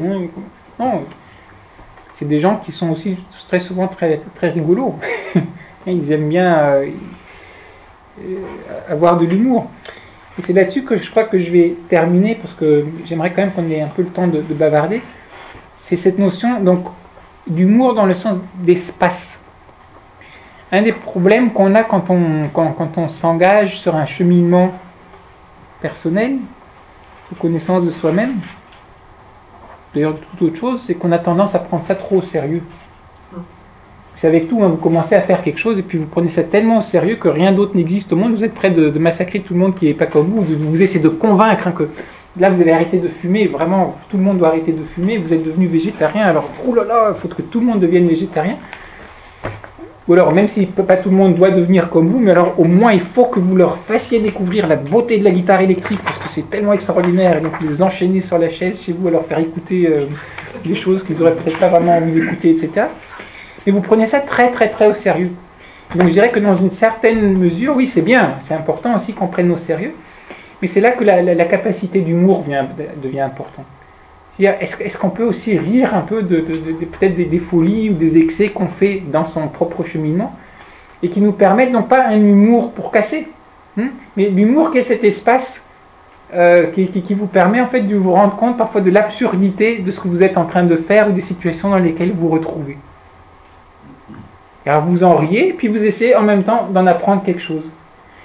S1: Non, c'est des gens qui sont aussi très souvent très, très rigolos. Ils aiment bien avoir de l'humour. Et c'est là-dessus que je crois que je vais terminer, parce que j'aimerais quand même qu'on ait un peu le temps de bavarder. C'est cette notion donc d'humour dans le sens d'espace. Un des problèmes qu'on a quand on s'engage sur un cheminement personnel, de connaissance de soi-même, d'ailleurs de toute autre chose, c'est qu'on a tendance à prendre ça trop au sérieux. C'est avec tout, vous commencez à faire quelque chose et puis vous prenez ça tellement au sérieux que rien d'autre n'existe au monde, vous êtes prêt de massacrer tout le monde qui n'est pas comme vous, vous essayez de convaincre que là vous allez arrêter de fumer, vraiment tout le monde doit arrêter de fumer, vous êtes devenu végétarien, alors oh là là, il faut que tout le monde devienne végétarien. Ou alors même si pas tout le monde doit devenir comme vous, mais alors au moins il faut que vous leur fassiez découvrir la beauté de la guitare électrique parce que c'est tellement extraordinaire, et donc vous les enchaînez sur la chaise chez vous à leur faire écouter des choses qu'ils n'auraient peut-être pas vraiment envie d'écouter, etc. Et vous prenez ça très très très au sérieux. Donc je dirais que dans une certaine mesure, oui c'est bien, c'est important aussi qu'on prenne au sérieux, mais c'est là que la capacité d'humour devient importante. C'est-à-dire, est-ce qu'on peut aussi rire un peu peut-être des folies ou des excès qu'on fait dans son propre cheminement et qui nous permettent non pas un humour pour casser, mais l'humour qui est cet espace qui vous permet en fait de vous rendre compte parfois de l'absurdité de ce que vous êtes en train de faire ou des situations dans lesquelles vous vous retrouvez. Alors vous en riez, puis vous essayez en même temps d'en apprendre quelque chose.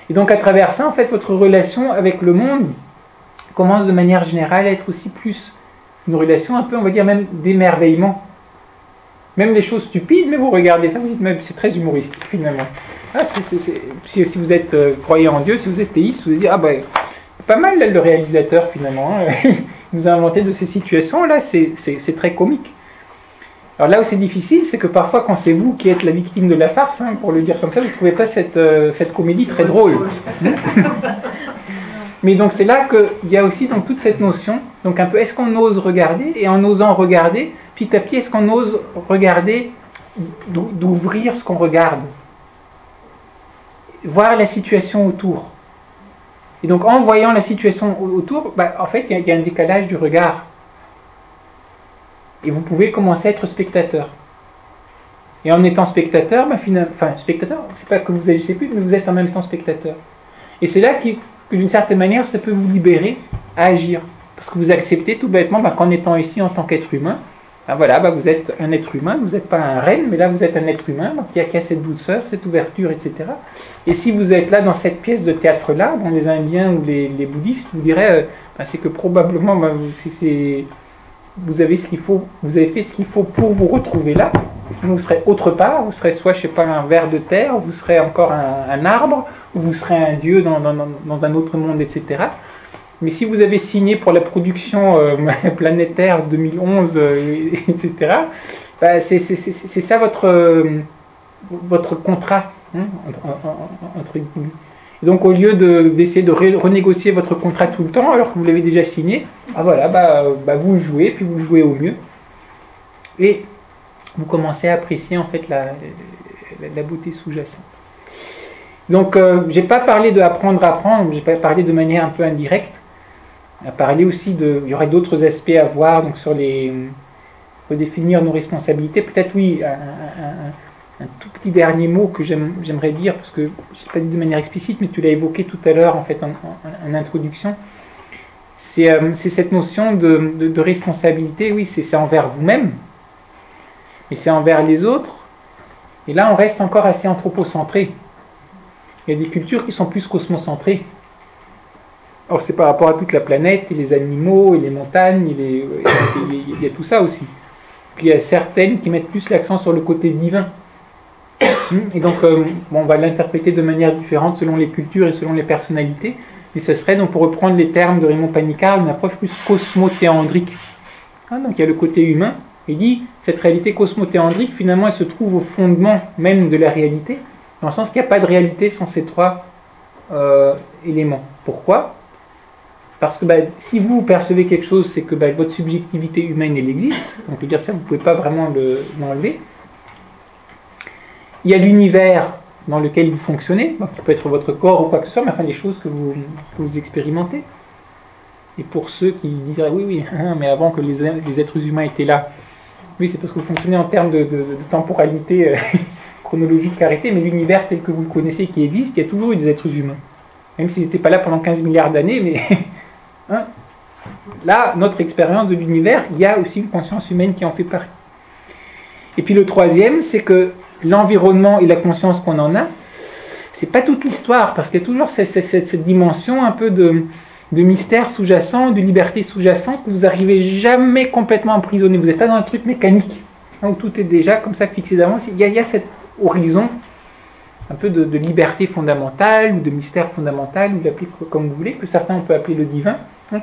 S1: Et donc à travers ça, en fait, votre relation avec le monde commence de manière générale à être aussi plus une relation un peu, on va dire même d'émerveillement. Même les choses stupides, mais vous regardez ça, vous dites, mais c'est très humoristique finalement. Ah, si vous êtes croyant en Dieu, si vous êtes théiste, vous allez dire, ah ben, pas mal là, le réalisateur finalement. Il nous a inventé de ces situations, là c'est très comique. Alors là où c'est difficile, c'est que parfois quand c'est vous qui êtes la victime de la farce, pour le dire comme ça, vous ne trouvez pas cette comédie très drôle. Mais donc c'est là qu'il y a aussi donc toute cette notion, donc un peu est-ce qu'on ose regarder, et en osant regarder, petit à petit est-ce qu'on ose regarder, d'ouvrir ce qu'on regarde, voir la situation autour. Et donc en voyant la situation autour, en fait il y a un décalage du regard. Et vous pouvez commencer à être spectateur. Et en étant spectateur, spectateur, c'est pas que vous agissez plus, mais vous êtes en même temps spectateur. Et c'est là que d'une certaine manière, ça peut vous libérer à agir. Parce que vous acceptez tout bêtement qu'en étant ici en tant qu'être humain, vous êtes un être humain, vous n'êtes pas un reine, mais là vous êtes un être humain qui a cette douceur, cette ouverture, etc. Et si vous êtes là dans cette pièce de théâtre-là, dans les Indiens ou les bouddhistes, vous direz, c'est que probablement, vous avez ce qu'il faut, vous avez fait ce qu'il faut pour vous retrouver là. Vous serez autre part, vous serez soit, un ver de terre, vous serez encore un arbre, ou vous serez un dieu dans un autre monde, etc. Mais si vous avez signé pour la production planétaire 2011, etc., c'est ça votre contrat, entre guillemets. Et donc au lieu d'essayer de renégocier votre contrat tout le temps alors que vous l'avez déjà signé, vous le jouez, puis vous le jouez au mieux. Et vous commencez à apprécier en fait la beauté sous-jacente. Donc j'ai pas parlé de apprendre à apprendre, j'ai pas parlé de manière un peu indirecte. On a parlé aussi il y aurait d'autres aspects à voir, donc sur redéfinir nos responsabilités. Peut-être oui, un tout petit dernier mot que j'aimerais dire, parce que je ne l'ai pas dit de manière explicite, mais tu l'as évoqué tout à l'heure en fait en introduction. C'est cette notion de responsabilité, oui, c'est envers vous-même, mais c'est envers les autres. Et là, on reste encore assez anthropocentré. Il y a des cultures qui sont plus cosmocentrées. Or, c'est par rapport à toute la planète, et les animaux, et les montagnes, il y a tout ça aussi. Puis il y a certaines qui mettent plus l'accent sur le côté divin. Et donc, on va l'interpréter de manière différente selon les cultures et selon les personnalités. Mais ce serait, donc, pour reprendre les termes de Raymond Panicard, une approche plus cosmothéandrique. Donc il y a le côté humain. Il dit, cette réalité cosmothéandrique, finalement, elle se trouve au fondement même de la réalité, dans le sens qu'il n'y a pas de réalité sans ces trois éléments. Pourquoi ? Parce que si vous percevez quelque chose, c'est que votre subjectivité humaine, elle existe. Donc, dire ça, vous ne pouvez pas vraiment l'enlever. Il y a l'univers dans lequel vous fonctionnez, qui peut être votre corps ou quoi que ce soit, mais enfin les choses que vous expérimentez. Et pour ceux qui diraient oui, mais avant que les êtres humains étaient là, oui, c'est parce que vous fonctionnez en termes de temporalité chronologique arrêtée, mais l'univers tel que vous le connaissez, qui existe, il y a toujours eu des êtres humains. Même s'ils n'étaient pas là pendant 15 milliards d'années, mais là, notre expérience de l'univers, il y a aussi une conscience humaine qui en fait partie. Et puis le troisième, c'est que l'environnement et la conscience qu'on en a, c'est pas toute l'histoire, parce qu'il y a toujours cette dimension un peu de mystère sous-jacent, de liberté sous-jacente, que vous n'arrivez jamais complètement emprisonné. Vous n'êtes pas dans un truc mécanique, où tout est déjà comme ça fixé d'avance. Il y a cet horizon un peu de liberté fondamentale, ou de mystère fondamental, ou l'appelez comme vous voulez, que certains peuvent appeler le divin,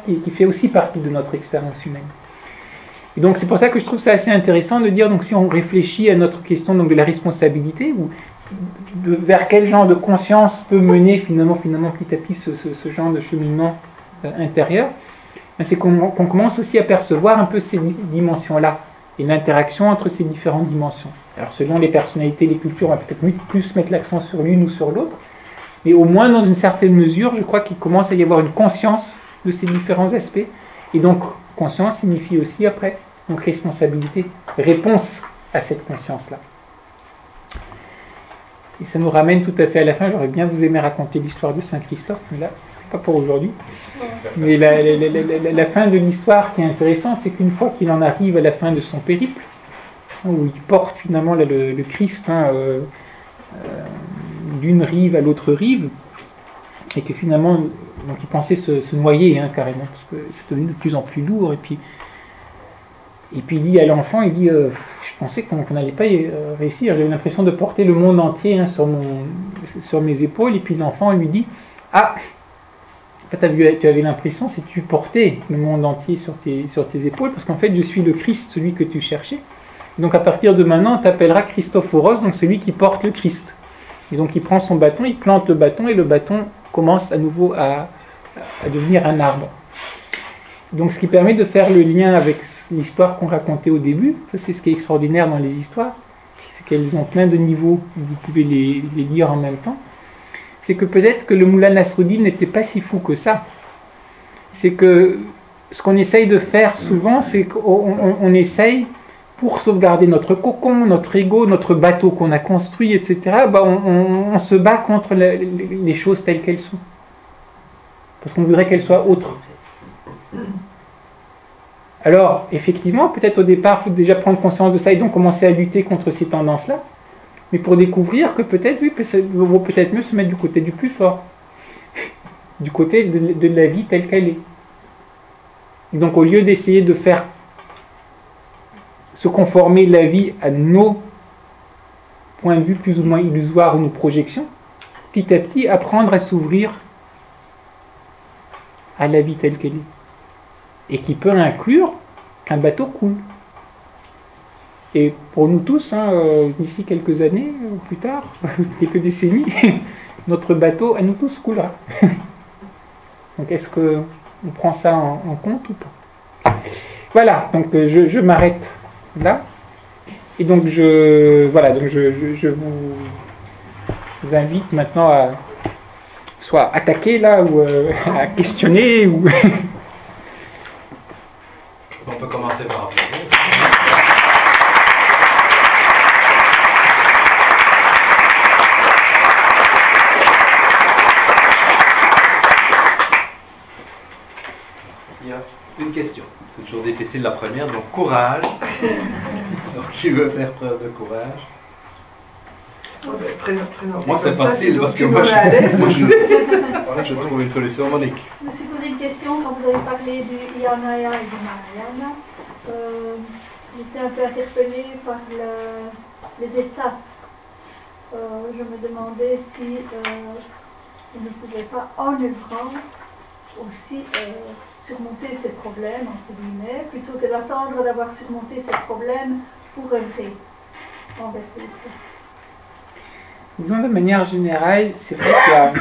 S1: qui fait aussi partie de notre expérience humaine. Et donc c'est pour ça que je trouve ça assez intéressant de dire, donc si on réfléchit à notre question donc, de la responsabilité, ou vers quel genre de conscience peut mener finalement petit à petit ce genre de cheminement intérieur, c'est qu'on commence aussi à percevoir un peu ces dimensions-là, et l'interaction entre ces différentes dimensions. Alors selon les personnalités, les cultures, on va peut-être plus mettre l'accent sur l'une ou sur l'autre, mais au moins dans une certaine mesure, je crois qu'il commence à y avoir une conscience de ces différents aspects, et donc conscience signifie aussi après, donc responsabilité, réponse à cette conscience-là. Et ça nous ramène tout à fait à la fin. J'aurais bien vous aimé raconter l'histoire de Saint Christophe, mais là, pas pour aujourd'hui. Mais la fin de l'histoire qui est intéressante, c'est qu'une fois qu'il en arrive à la fin de son périple, où il porte finalement le Christ d'une rive à l'autre rive, et que finalement, donc il pensait se noyer carrément, parce que c'est devenu de plus en plus lourd, et puis il dit à l'enfant, je pensais qu'on n'allait pas réussir, j'avais l'impression de porter le monde entier sur mes épaules, et puis l'enfant lui dit, tu avais l'impression, c'est que tu portais le monde entier sur tes épaules, parce qu'en fait je suis le Christ, celui que tu cherchais, donc à partir de maintenant on t'appellera Christophoros, donc celui qui porte le Christ. Et donc il prend son bâton, il plante le bâton, et le bâton commence à nouveau à devenir un arbre. Donc ce qui permet de faire le lien avec l'histoire qu'on racontait au début, ça c'est ce qui est extraordinaire dans les histoires, c'est qu'elles ont plein de niveaux, vous pouvez les lire en même temps, c'est que peut-être que le Moulay Nasruddin n'était pas si fou que ça. C'est que ce qu'on essaye de faire souvent, c'est qu'on essaye, pour sauvegarder notre cocon, notre ego, notre bateau qu'on a construit, etc., on se bat contre les choses telles qu'elles sont. Parce qu'on voudrait qu'elles soient autres. Alors, effectivement, peut-être au départ, il faut déjà prendre conscience de ça et donc commencer à lutter contre ces tendances-là. Mais pour découvrir que peut-être, oui, vaut peut-être mieux se mettre du côté du plus fort. Du côté de la vie telle qu'elle est. Et donc, au lieu d'essayer de faire se conformer la vie à nos points de vue plus ou moins illusoires ou nos projections, petit à petit, apprendre à s'ouvrir à la vie telle qu'elle est. Et qui peut inclure qu'un bateau coule. Et pour nous tous, d'ici quelques années ou plus tard, quelques décennies, notre bateau à nous tous coulera. Donc est-ce qu'on prend ça en compte ou pas? Voilà, donc je m'arrête là. Et donc je vous invite maintenant à soit attaquer là ou à questionner ou
S4: On peut commencer par applaudir. Il y a une question. C'est toujours difficile la première, donc courage. Alors, qui veut faire preuve de courage? Moi c'est facile parce que moi je trouve une solution. Monique.
S5: Je me suis posé une question quand vous avez parlé du Yanaya et du Mahayana. J'étais un peu interpellée par les étapes. Je me demandais si on ne pouvait pas, en œuvrant, aussi surmonter ces problèmes, entre guillemets, plutôt que d'attendre d'avoir surmonté ces problèmes pour œuvrer envers les autres.
S1: Disons de manière générale, c'est vrai qu'il y a,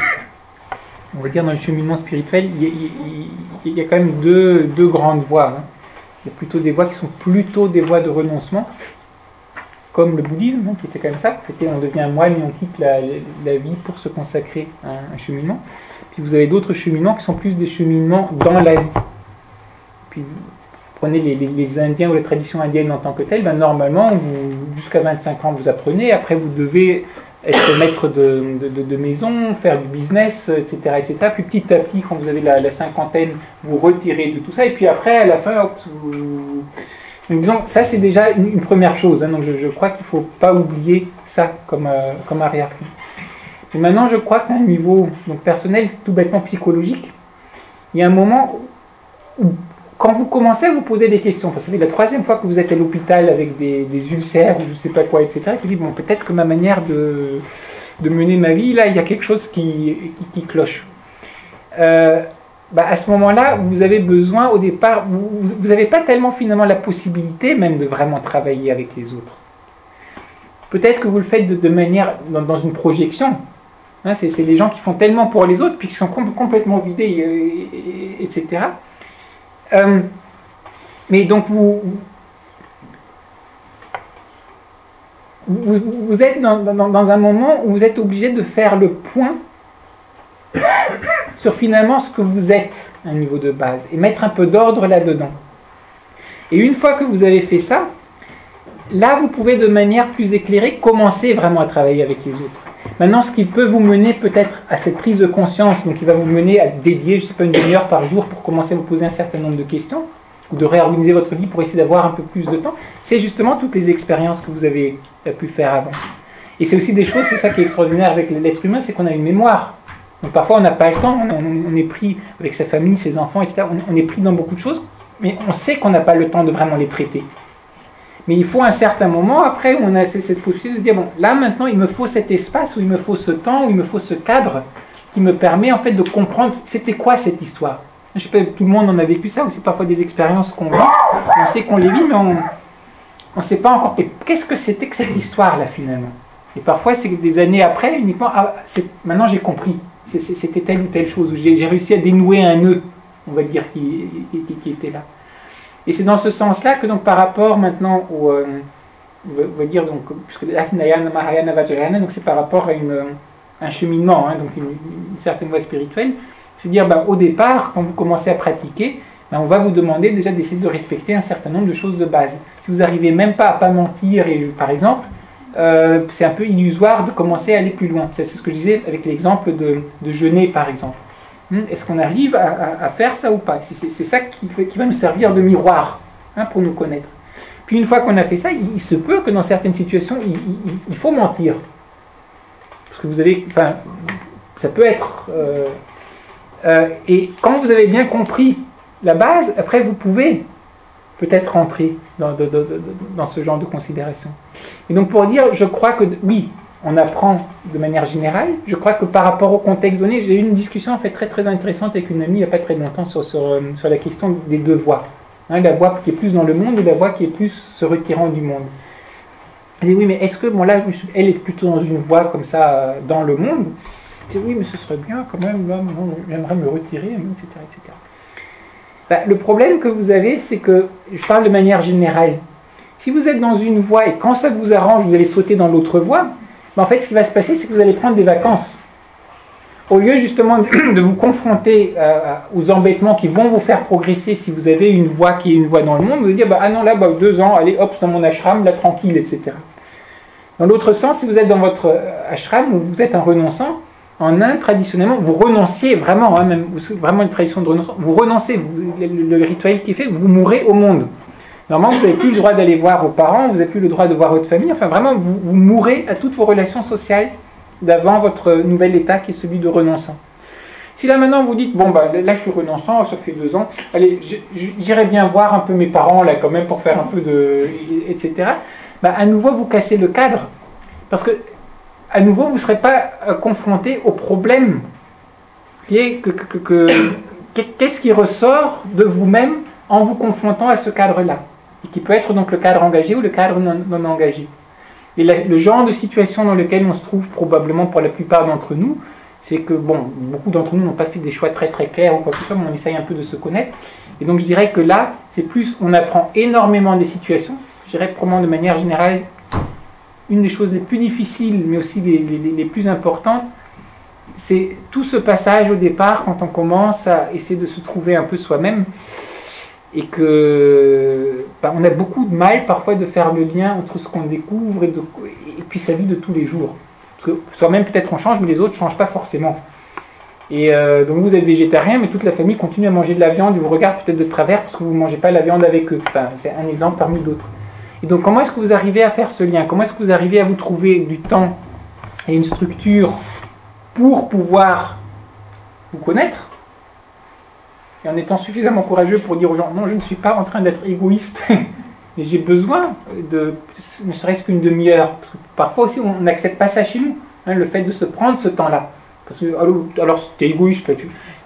S1: on va dire dans le cheminement spirituel, il y a quand même deux grandes voies. Hein. Il y a plutôt des voies qui sont plutôt des voies de renoncement, comme le bouddhisme, hein, qui était comme ça. C'était on devient moine et on quitte la vie pour se consacrer à un cheminement. Puis vous avez d'autres cheminements qui sont plus des cheminements dans la vie. Puis vous prenez les Indiens ou les traditions indiennes en tant que telles, ben normalement, jusqu'à 25 ans vous apprenez, après vous devez être maître de maison, faire du business, etc., etc. Puis petit à petit, quand vous avez la cinquantaine, vous retirez de tout ça, et puis après, à la fin, hop, donc, disons, ça c'est déjà une première chose, hein, donc je crois qu'il ne faut pas oublier ça comme arrière-plan. Et maintenant, je crois qu'à un niveau donc, personnel, tout bêtement psychologique, il y a un moment où, quand vous commencez à vous poser des questions, parce que c'est la troisième fois que vous êtes à l'hôpital avec des ulcères ou je ne sais pas quoi, etc., et vous dites, bon, peut-être que ma manière de mener ma vie, là, il y a quelque chose qui cloche. À ce moment-là, vous avez besoin, au départ, vous n'avez pas tellement finalement la possibilité même de vraiment travailler avec les autres. Peut-être que vous le faites de manière, dans une projection. Hein, c'est des gens qui font tellement pour les autres, puis qui sont complètement vidés, etc. Mais donc vous êtes dans un moment où vous êtes obligé de faire le point sur finalement ce que vous êtes à un niveau de base et mettre un peu d'ordre là-dedans. Et une fois que vous avez fait ça, là vous pouvez de manière plus éclairée commencer vraiment à travailler avec les autres. Maintenant, ce qui peut vous mener peut-être à cette prise de conscience, donc qui va vous mener à dédier, je ne sais pas, une demi-heure par jour pour commencer à vous poser un certain nombre de questions, ou de réorganiser votre vie pour essayer d'avoir un peu plus de temps, c'est justement toutes les expériences que vous avez pu faire avant. Et c'est aussi des choses, c'est ça qui est extraordinaire avec l'être humain, c'est qu'on a une mémoire. Donc parfois on n'a pas le temps, on est pris avec sa famille, ses enfants, etc. On est pris dans beaucoup de choses, mais on sait qu'on n'a pas le temps de vraiment les traiter. Mais il faut un certain moment après où on a cette possibilité de se dire, bon, là maintenant il me faut cet espace, où il me faut ce temps, où il me faut ce cadre qui me permet en fait de comprendre c'était quoi cette histoire. Je sais pas, tout le monde en a vécu ça, aussi parfois des expériences qu'on vit, on sait qu'on les vit, mais on ne sait pas encore, et qu'est-ce que c'était que cette histoire-là finalement. Et parfois c'est des années après, uniquement, maintenant j'ai compris, c'était telle ou telle chose, où j'ai réussi à dénouer un nœud, on va dire, qui était là. Et c'est dans ce sens-là que donc par rapport maintenant au, on va dire donc puisque Afnayana, Mahayana, Vajrayana, donc c'est par rapport à un cheminement, hein, donc une certaine voie spirituelle, c'est dire au départ quand vous commencez à pratiquer, on va vous demander déjà d'essayer de respecter un certain nombre de choses de base. Si vous n'arrivez même pas à pas mentir, et par exemple, c'est un peu illusoire de commencer à aller plus loin. C'est ce que je disais avec l'exemple de jeûner par exemple. Est-ce qu'on arrive à faire ça ou pas? C'est ça qui va nous servir de miroir, hein, pour nous connaître. Puis une fois qu'on a fait ça, il se peut que dans certaines situations, il faut mentir. Parce que vous avez... Enfin, ça peut être... et quand vous avez bien compris la base, après vous pouvez peut-être rentrer dans ce genre de considération. Et donc pour dire, je crois que oui, on apprend de manière générale. Je crois que par rapport au contexte donné, j'ai eu une discussion en fait très très intéressante avec une amie il n'y a pas très longtemps sur la question des deux voies. Hein, la voie qui est plus dans le monde et la voie qui est plus se retirant du monde. Je dis oui, mais est-ce que, bon là, elle est plutôt dans une voie comme ça dans le monde, oui, mais ce serait bien quand même, là, j'aimerais me retirer, etc. etc. Ben, le problème que vous avez, c'est que, je parle de manière générale, si vous êtes dans une voie et quand ça vous arrange, vous allez sauter dans l'autre voie, ben en fait, ce qui va se passer, c'est que vous allez prendre des vacances. Au lieu justement de vous confronter aux embêtements qui vont vous faire progresser si vous avez une voie qui est une voie dans le monde, vous allez dire, ah non, là, 2 ans, allez, hop, dans mon ashram, là, tranquille, etc. Dans l'autre sens, si vous êtes dans votre ashram, où vous êtes un renonçant, en Inde, traditionnellement, vous renonciez vraiment, même vraiment une tradition de renoncement, vous renoncez, le rituel qui est fait, vous mourrez au monde. Normalement, vous n'avez plus le droit d'aller voir vos parents, vous n'avez plus le droit de voir votre famille, enfin vraiment, vous mourrez à toutes vos relations sociales d'avant votre nouvel état qui est celui de renonçant. Si là maintenant vous dites, là je suis renonçant, ça fait 2 ans, allez, j'irai bien voir un peu mes parents là quand même pour faire un peu de... etc. À nouveau vous cassez le cadre, parce que à nouveau vous ne serez pas confronté au problème qui est qu'est-ce qui ressort de vous-même en vous confrontant à ce cadre-là, et qui peut être donc le cadre engagé ou le cadre non engagé. Et le genre de situation dans lequel on se trouve probablement pour la plupart d'entre nous, c'est que, beaucoup d'entre nous n'ont pas fait des choix très très clairs ou quoi que ce soit, mais on essaye un peu de se connaître. Et donc je dirais que là, c'est plus, on apprend énormément des situations. Je dirais probablement de manière générale, une des choses les plus difficiles, mais aussi les plus importantes, c'est tout ce passage au départ, quand on commence à essayer de se trouver un peu soi-même, et que on a beaucoup de mal parfois de faire le lien entre ce qu'on découvre et puis sa vie de tous les jours. Parce que soi-même peut-être on change, mais les autres ne changent pas forcément. Et donc vous êtes végétarien, mais toute la famille continue à manger de la viande et vous regarde peut-être de travers parce que vous ne mangez pas la viande avec eux. C'est un exemple parmi d'autres. Et donc comment est-ce que vous arrivez à faire ce lien? Comment est-ce que vous arrivez à vous trouver du temps et une structure pour pouvoir vous connaître, et en étant suffisamment courageux pour dire aux gens, non, je ne suis pas en train d'être égoïste, mais j'ai besoin de, ne serait-ce qu'une demi-heure, parce que parfois aussi on n'accepte pas ça chez nous, le fait de se prendre ce temps-là, parce que alors t'es égoïste, là,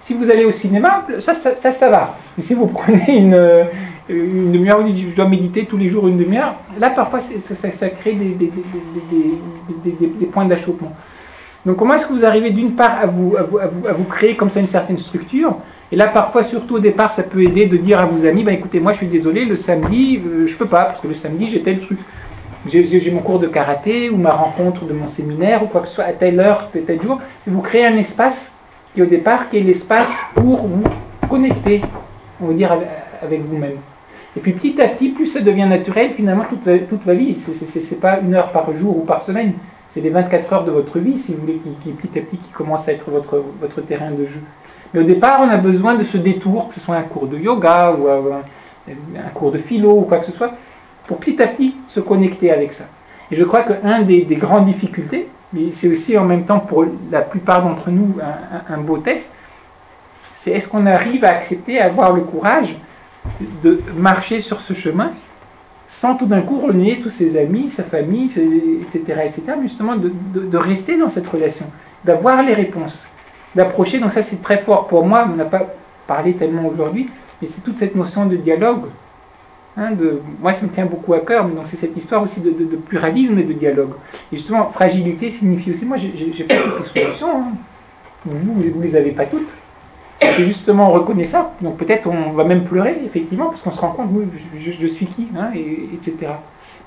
S1: si vous allez au cinéma, ça va, mais si vous prenez une demi-heure, où je dois méditer tous les jours une demi-heure, là parfois ça crée des points d'achoppement. Donc comment est-ce que vous arrivez d'une part à vous créer comme ça une certaine structure? Et là, parfois, surtout au départ, ça peut aider de dire à vos amis, écoutez, moi je suis désolé, le samedi, je peux pas, parce que le samedi, j'ai tel truc. J'ai mon cours de karaté, ou ma rencontre de mon séminaire, ou quoi que ce soit, à telle heure, tel jour. Vous créez un espace qui, au départ, qui est l'espace pour vous connecter, on va dire, avec vous-même. Et puis, petit à petit, plus ça devient naturel, finalement, toute va vie. C'est pas 1 heure par jour ou par semaine. C'est les 24 heures de votre vie, si vous voulez, qui petit à petit, qui commence à être votre terrain de jeu. Mais au départ, on a besoin de ce détour, que ce soit un cours de yoga ou un cours de philo ou quoi que ce soit, pour petit à petit se connecter avec ça. Et je crois qu'un des grandes difficultés, mais c'est aussi en même temps pour la plupart d'entre nous un beau test, c'est est-ce qu'on arrive à accepter, à avoir le courage de marcher sur ce chemin sans tout d'un coup renier tous ses amis, sa famille, etc., mais justement de rester dans cette relation, d'avoir les réponses, d'approcher, donc ça c'est très fort pour moi, on n'a pas parlé tellement aujourd'hui, mais c'est toute cette notion de dialogue, moi ça me tient beaucoup à cœur, mais donc c'est cette histoire aussi de pluralisme et de dialogue. Et justement, fragilité signifie aussi, moi j'ai pas toutes les solutions, vous les avez pas toutes, c'est justement on reconnaît ça, donc peut-être on va même pleurer, effectivement, parce qu'on se rend compte, je suis qui, etc.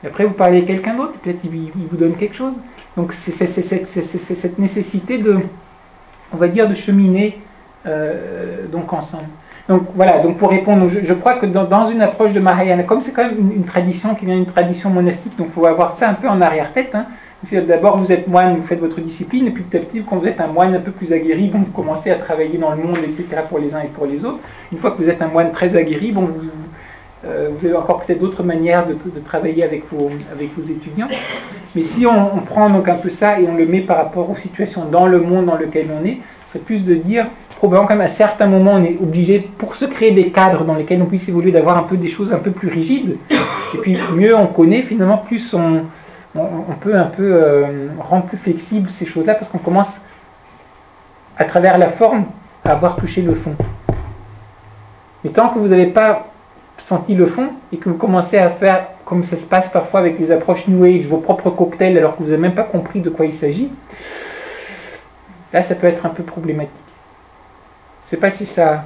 S1: Et après vous parlez à quelqu'un d'autre, peut-être il vous donne quelque chose, donc c'est cette nécessité de, on va dire, de cheminer donc ensemble. Donc voilà, donc pour répondre, je crois que dans une approche de Mahayana, comme c'est quand même une tradition qui vient d'une tradition monastique, donc il faut avoir ça un peu en arrière-tête. D'abord vous êtes moine, vous faites votre discipline, et puis petit à petit, quand vous êtes un moine un peu plus aguerri, vous commencez à travailler dans le monde, etc., pour les uns et pour les autres. Une fois que vous êtes un moine très aguerri, vous avez encore peut-être d'autres manières de travailler avec vos étudiants. Mais si on prend donc un peu ça et on le met par rapport aux situations dans le monde dans lequel on est, c'est plus de dire, probablement quand même à certains moments on est obligé, pour se créer des cadres dans lesquels on puisse évoluer, d'avoir un peu des choses un peu plus rigides. Et puis mieux on connaît, finalement plus on peut un peu rendre plus flexible ces choses-là, parce qu'on commence à travers la forme à avoir touché le fond. Mais tant que vous n'avez pas senti le fond et que vous commencez à faire, comme ça se passe parfois avec les approches New Age, vos propres cocktails alors que vous n'avez même pas compris de quoi il s'agit, là ça peut être un peu problématique. Je ne sais pas si ça...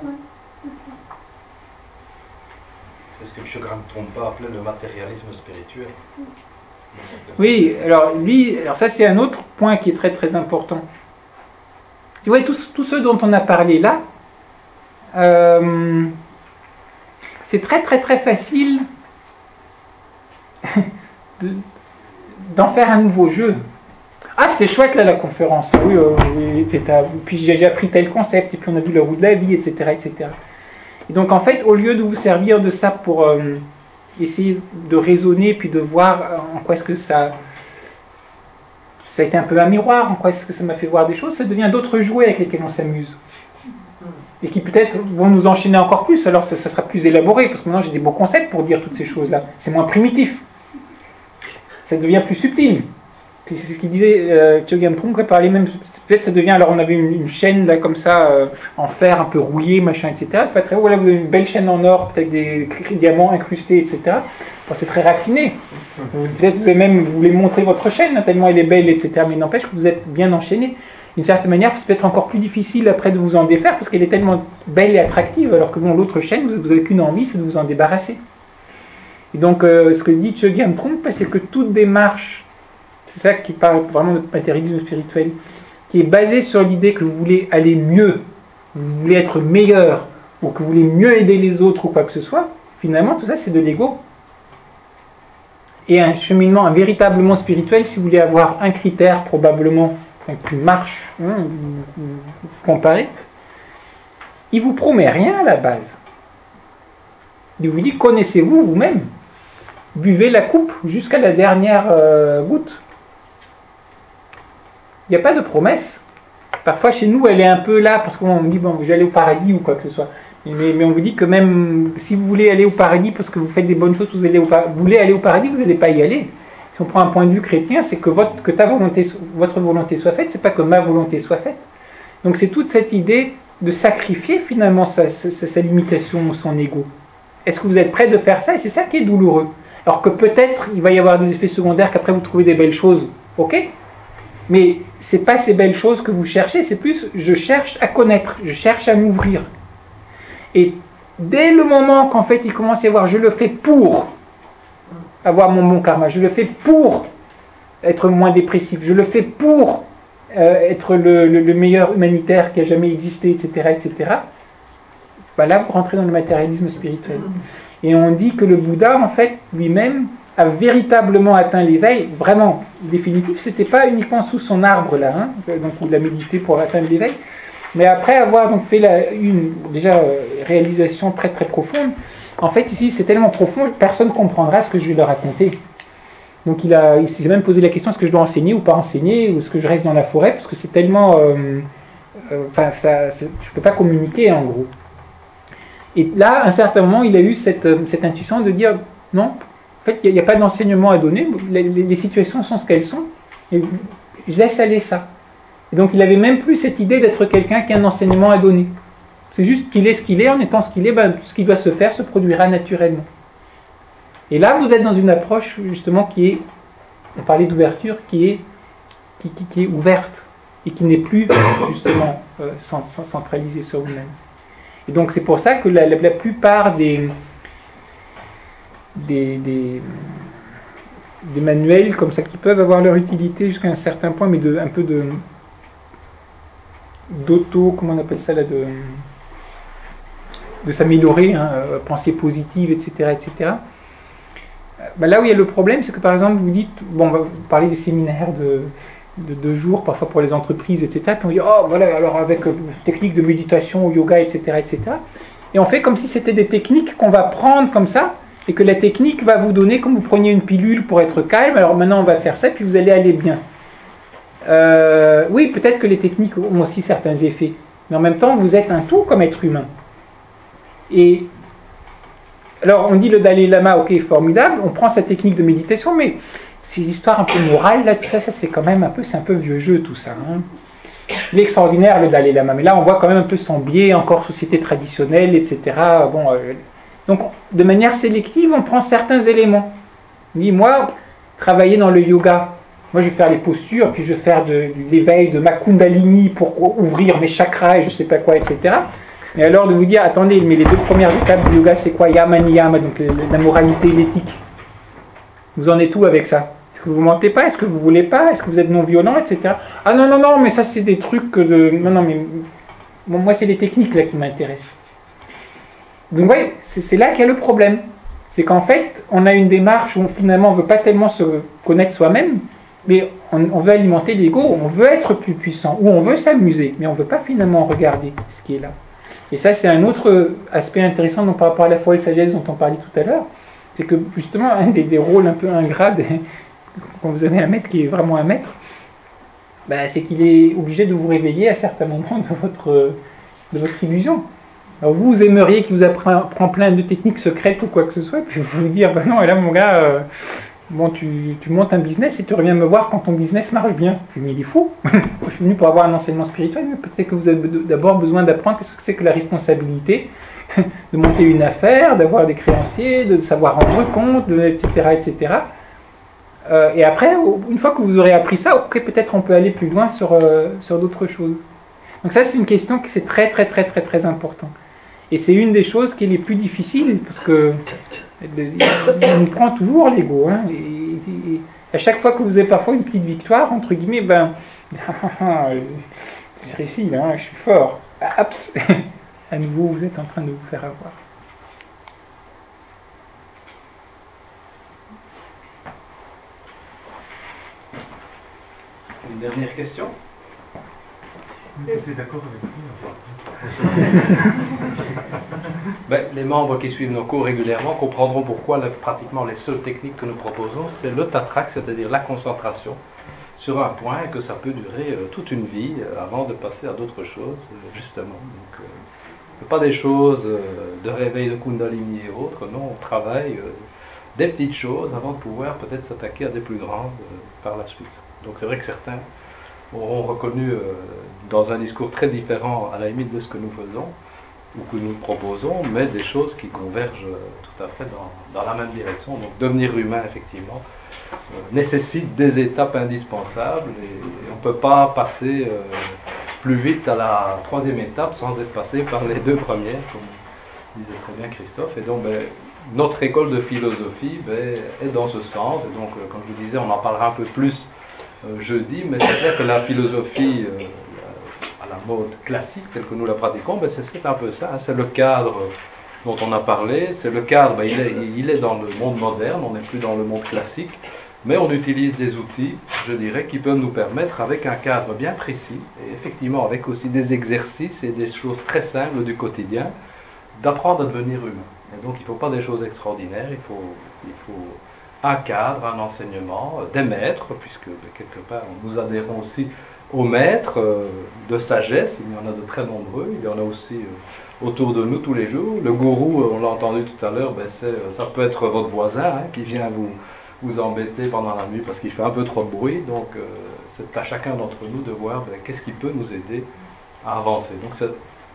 S4: C'est ce que Chogyam Trungpa appelait le matérialisme spirituel.
S1: Oui, alors lui, alors ça c'est un autre point qui est très très important. Tu vois, tout ce dont on a parlé là, c'est très très très facile d'en faire un nouveau jeu. Ah, c'était chouette là la conférence, oui, oui, etc. Puis j'ai appris tel concept, et puis on a vu le roue de la vie, etc., etc. Et donc en fait, au lieu de vous servir de ça pour essayer de raisonner, puis de voir en quoi est-ce que ça a été un peu un miroir, en quoi est-ce que ça m'a fait voir des choses, ça devient d'autres jouets avec lesquels on s'amuse. Et qui peut-être vont nous enchaîner encore plus, alors ça sera plus élaboré, parce que maintenant j'ai des beaux concepts pour dire toutes ces choses-là. C'est moins primitif. Ça devient plus subtil. C'est ce qu'il disait Chogyam Trungpa, parlait même, peut-être ça devient, alors on avait une chaîne là comme ça, en fer un peu rouillé, machin, etc. C'est pas très haut, là vous avez une belle chaîne en or, peut-être des diamants incrustés, etc. Bon, c'est très raffiné. Peut-être vous voulez montrer votre chaîne, tellement elle est belle, etc. Mais n'empêche que vous êtes bien enchaîné. D'une certaine manière, c'est peut-être encore plus difficile après de vous en défaire, parce qu'elle est tellement belle et attractive, alors que bon, l'autre chaîne, vous n'avez qu'une envie, c'est de vous en débarrasser. Et donc, ce que dit Chogyam Trungpa, c'est que toute démarche, c'est ça qui parle vraiment de matérialisme spirituel, qui est basé sur l'idée que vous voulez aller mieux, vous voulez être meilleur, ou que vous voulez mieux aider les autres ou quoi que ce soit, finalement tout ça c'est de l'ego. Et un cheminement, un véritablement spirituel, si vous voulez avoir un critère probablement qui marche, comparé, il vous promet rien à la base. Il vous dit connaissez-vous vous-même, buvez la coupe jusqu'à la dernière goutte. Il n'y a pas de promesse. Parfois chez nous elle est un peu là parce qu'on dit bon je vais aller au paradis ou quoi que ce soit. Mais on vous dit que même si vous voulez aller au paradis parce que vous faites des bonnes choses, vous voulez aller au paradis, vous n'allez pas y aller. Si on prend un point de vue chrétien, c'est que votre volonté soit faite, c'est pas que ma volonté soit faite. Donc c'est toute cette idée de sacrifier finalement sa limitation, son ego. Est-ce que vous êtes prêt de faire ça? Et c'est ça qui est douloureux. Alors que peut-être il va y avoir des effets secondaires qu'après vous trouvez des belles choses, ok? Mais c'est pas ces belles choses que vous cherchez, c'est plus je cherche à connaître, je cherche à m'ouvrir. Et dès le moment qu'en fait il commence à y avoir je le fais pour avoir mon bon karma, je le fais pour être moins dépressif, je le fais pour être le meilleur humanitaire qui a jamais existé, etc., etc. Ben là vous rentrez dans le matérialisme spirituel. Et on dit que le Bouddha en fait lui-même a véritablement atteint l'éveil, vraiment définitif, c'était pas uniquement sous son arbre là, hein, donc où il a médité pour atteindre l'éveil, mais après avoir donc fait une réalisation très très profonde, en fait ici c'est tellement profond, personne ne comprendra ce que je vais leur raconter. Donc il s'est même posé la question, est-ce que je dois enseigner ou pas enseigner, ou est-ce que je reste dans la forêt, parce que c'est tellement... je ne peux pas communiquer en gros. Et là, à un certain moment, il a eu cette intuition de dire, non, en fait, il n'y a pas d'enseignement à donner, les situations sont ce qu'elles sont, et je laisse aller ça. Et donc il n'avait même plus cette idée d'être quelqu'un qui a un enseignement à donner. C'est juste qu'il est ce qu'il est, en étant ce qu'il est, tout ce qui doit se faire se produira naturellement. Et là, vous êtes dans une approche justement qui est, on parlait d'ouverture, qui est ouverte, et qui n'est plus justement centralisée sur vous-même. Et donc c'est pour ça que la plupart des manuels comme ça qui peuvent avoir leur utilité jusqu'à un certain point, mais un peu d'auto, comment on appelle ça là, de s'améliorer, hein, pensée positive, etc., etc. Là où il y a le problème, c'est que par exemple vous dites, bon, on va parler des séminaires de 2 jours, parfois pour les entreprises, etc. Puis on dit, oh voilà, alors avec technique de méditation, yoga, etc., etc. Et on fait comme si c'était des techniques qu'on va prendre comme ça, et que la technique va vous donner, comme vous preniez une pilule pour être calme, alors maintenant on va faire ça, puis vous allez aller bien. Oui, peut-être que les techniques ont aussi certains effets, mais en même temps, vous êtes un tout comme être humain. Et alors, on dit le Dalai Lama, ok, formidable, on prend sa technique de méditation, mais ces histoires un peu morales, là, tout ça, c'est quand même un peu vieux jeu, tout ça. Hein. Il est extraordinaire, le Dalai Lama, mais là, on voit quand même un peu son biais, encore société traditionnelle, etc. Bon, donc, de manière sélective, on prend certains éléments. On dit, moi, travailler dans le yoga, moi je vais faire les postures, puis je vais faire de l'éveil de ma kundalini pour ouvrir mes chakras et je sais pas quoi, etc. Mais alors de vous dire, attendez, mais les 2 premières étapes du yoga, c'est quoi? Yama, niyama, donc la moralité et l'éthique. Vous en êtes où avec ça? Est-ce que vous mentez pas? Est-ce que vous voulez pas? Est-ce que vous êtes non violent, etc. Ah non, non, non, mais ça c'est des trucs de... Non, non, mais bon, moi c'est les techniques là qui m'intéressent. Donc vous voyez, c'est là qu'il y a le problème. C'est qu'en fait, on a une démarche où finalement on ne veut pas tellement se connaître soi-même, mais on veut alimenter l'ego, on veut être plus puissant, ou on veut s'amuser, mais on ne veut pas finalement regarder ce qui est là. Et ça, c'est un autre aspect intéressant donc, par rapport à la foi et la sagesse dont on parlait tout à l'heure, c'est que justement, un des rôles un peu ingrats, quand vous avez un maître qui est vraiment un maître, ben, c'est qu'il est obligé de vous réveiller à certains moments de votre illusion. Alors vous aimeriez qu'il vous apprend plein de techniques secrètes ou quoi que ce soit, puis vous dire, ben non, et là mon gars, bon, tu montes un business et tu reviens me voir quand ton business marche bien. Je dis, mais il est fou. Je suis venu pour avoir un enseignement spirituel, mais peut-être que vous avez d'abord besoin d'apprendre qu'est-ce que c'est que la responsabilité de monter une affaire, d'avoir des créanciers, de savoir rendre compte, etc., etc. Et après, une fois que vous aurez appris ça, ok, peut-être on peut aller plus loin sur d'autres choses. Donc ça, c'est une question qui c'est très, très, très, très, très important. Et c'est une des choses qui est les plus difficiles, parce que il nous prend toujours l'ego. Hein, et à chaque fois que vous avez parfois une petite victoire, entre guillemets, ben, j'ai réussi, là, je suis fort. Aps, à nouveau, vous êtes en train de vous faire avoir.
S4: Une dernière question?
S6: C'est d'accord avec
S4: Ben, les membres qui suivent nos cours régulièrement comprendront pourquoi pratiquement les seules techniques que nous proposons, c'est le tatrak, c'est-à-dire la concentration sur un point, et que ça peut durer toute une vie avant de passer à d'autres choses, justement. Donc, pas des choses de réveil de Kundalini et autres, non, on travaille des petites choses avant de pouvoir peut-être s'attaquer à des plus grandes par la suite. Donc c'est vrai que certains auront reconnu dans un discours très différent à la limite de ce que nous faisons ou que nous proposons, mais des choses qui convergent tout à fait dans la même direction. Donc devenir humain, effectivement, nécessite des étapes indispensables et on ne peut pas passer plus vite à la 3e étape sans être passé par les 2 premières, comme disait très bien Christophe. Et donc notre école de philosophie est dans ce sens. Et donc, comme je vous disais, on en parlera un peu plus jeudi, mais c'est clair que la philosophie à la mode classique, telle que nous la pratiquons, c'est un peu ça, hein, c'est le cadre dont on a parlé, c'est le cadre, il est dans le monde moderne, on n'est plus dans le monde classique, mais on utilise des outils, je dirais, qui peuvent nous permettre, avec un cadre bien précis, et effectivement avec aussi des exercices et des choses très simples du quotidien, d'apprendre à devenir humain. Et donc il ne faut pas des choses extraordinaires, il faut un cadre, un enseignement, des maîtres, puisque quelque part nous adhérons aussi aux maîtres de sagesse, il y en a de très nombreux, il y en a aussi autour de nous tous les jours. Le gourou, on l'a entendu tout à l'heure, ça peut être votre voisin hein, qui vient vous embêter pendant la nuit parce qu'il fait un peu trop de bruit, donc c'est à chacun d'entre nous de voir qu'est-ce qui peut nous aider à avancer. Donc c'est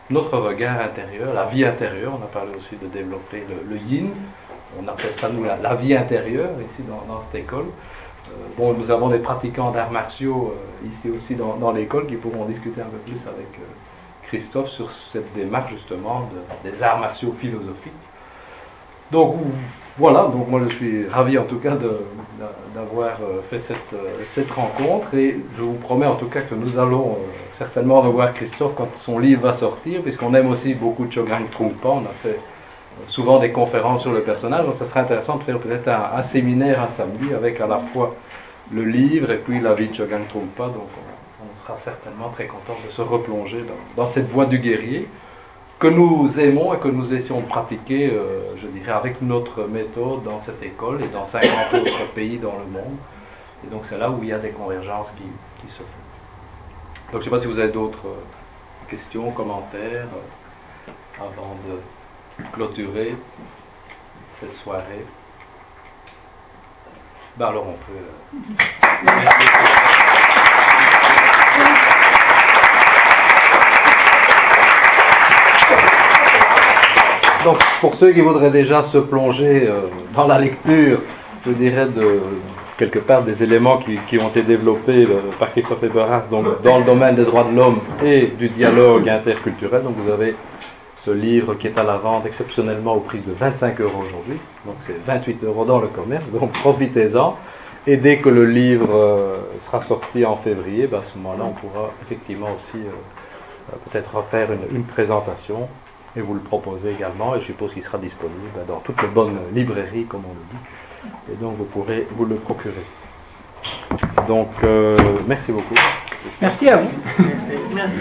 S4: notre regard intérieur, la vie intérieure, on a parlé aussi de développer le yin, on appelle ça nous la vie intérieure ici dans cette école. Bon, nous avons des pratiquants d'arts martiaux ici aussi dans l'école qui pourront discuter un peu plus avec Christophe sur cette démarche justement des arts martiaux philosophiques. Donc voilà, donc moi je suis ravi en tout cas d'avoir fait cette rencontre et je vous promets en tout cas que nous allons certainement revoir Christophe quand son livre va sortir, puisqu'on aime aussi beaucoup Chogyam Trungpa, on a fait souvent des conférences sur le personnage, donc ça serait intéressant de faire peut-être un séminaire un samedi avec à la fois le livre et puis la vie de Chogyam Trungpa, donc on sera certainement très content de se replonger dans cette voie du guerrier que nous aimons et que nous essayons de pratiquer, je dirais, avec notre méthode dans cette école et dans 50 autres pays dans le monde. Et donc c'est là où il y a des convergences qui se font. Donc je ne sais pas si vous avez d'autres questions, commentaires avant de clôturer cette soirée. Ben alors on peut... Donc, pour ceux qui voudraient déjà se plonger dans la lecture, je dirais quelque part des éléments qui ont été développés par Christophe Eberhard, donc dans le domaine des droits de l'homme et du dialogue interculturel. Donc vous avez ce livre qui est à la vente exceptionnellement au prix de 25 € aujourd'hui, donc c'est 28 € dans le commerce, donc profitez-en. Et dès que le livre sera sorti en février, à ce moment-là on pourra effectivement aussi peut-être refaire une présentation et vous le proposer également, et je suppose qu'il sera disponible dans toutes les bonnes librairies comme on le dit, et donc vous pourrez vous le procurer. Donc merci beaucoup.
S1: Merci à vous.
S3: Merci.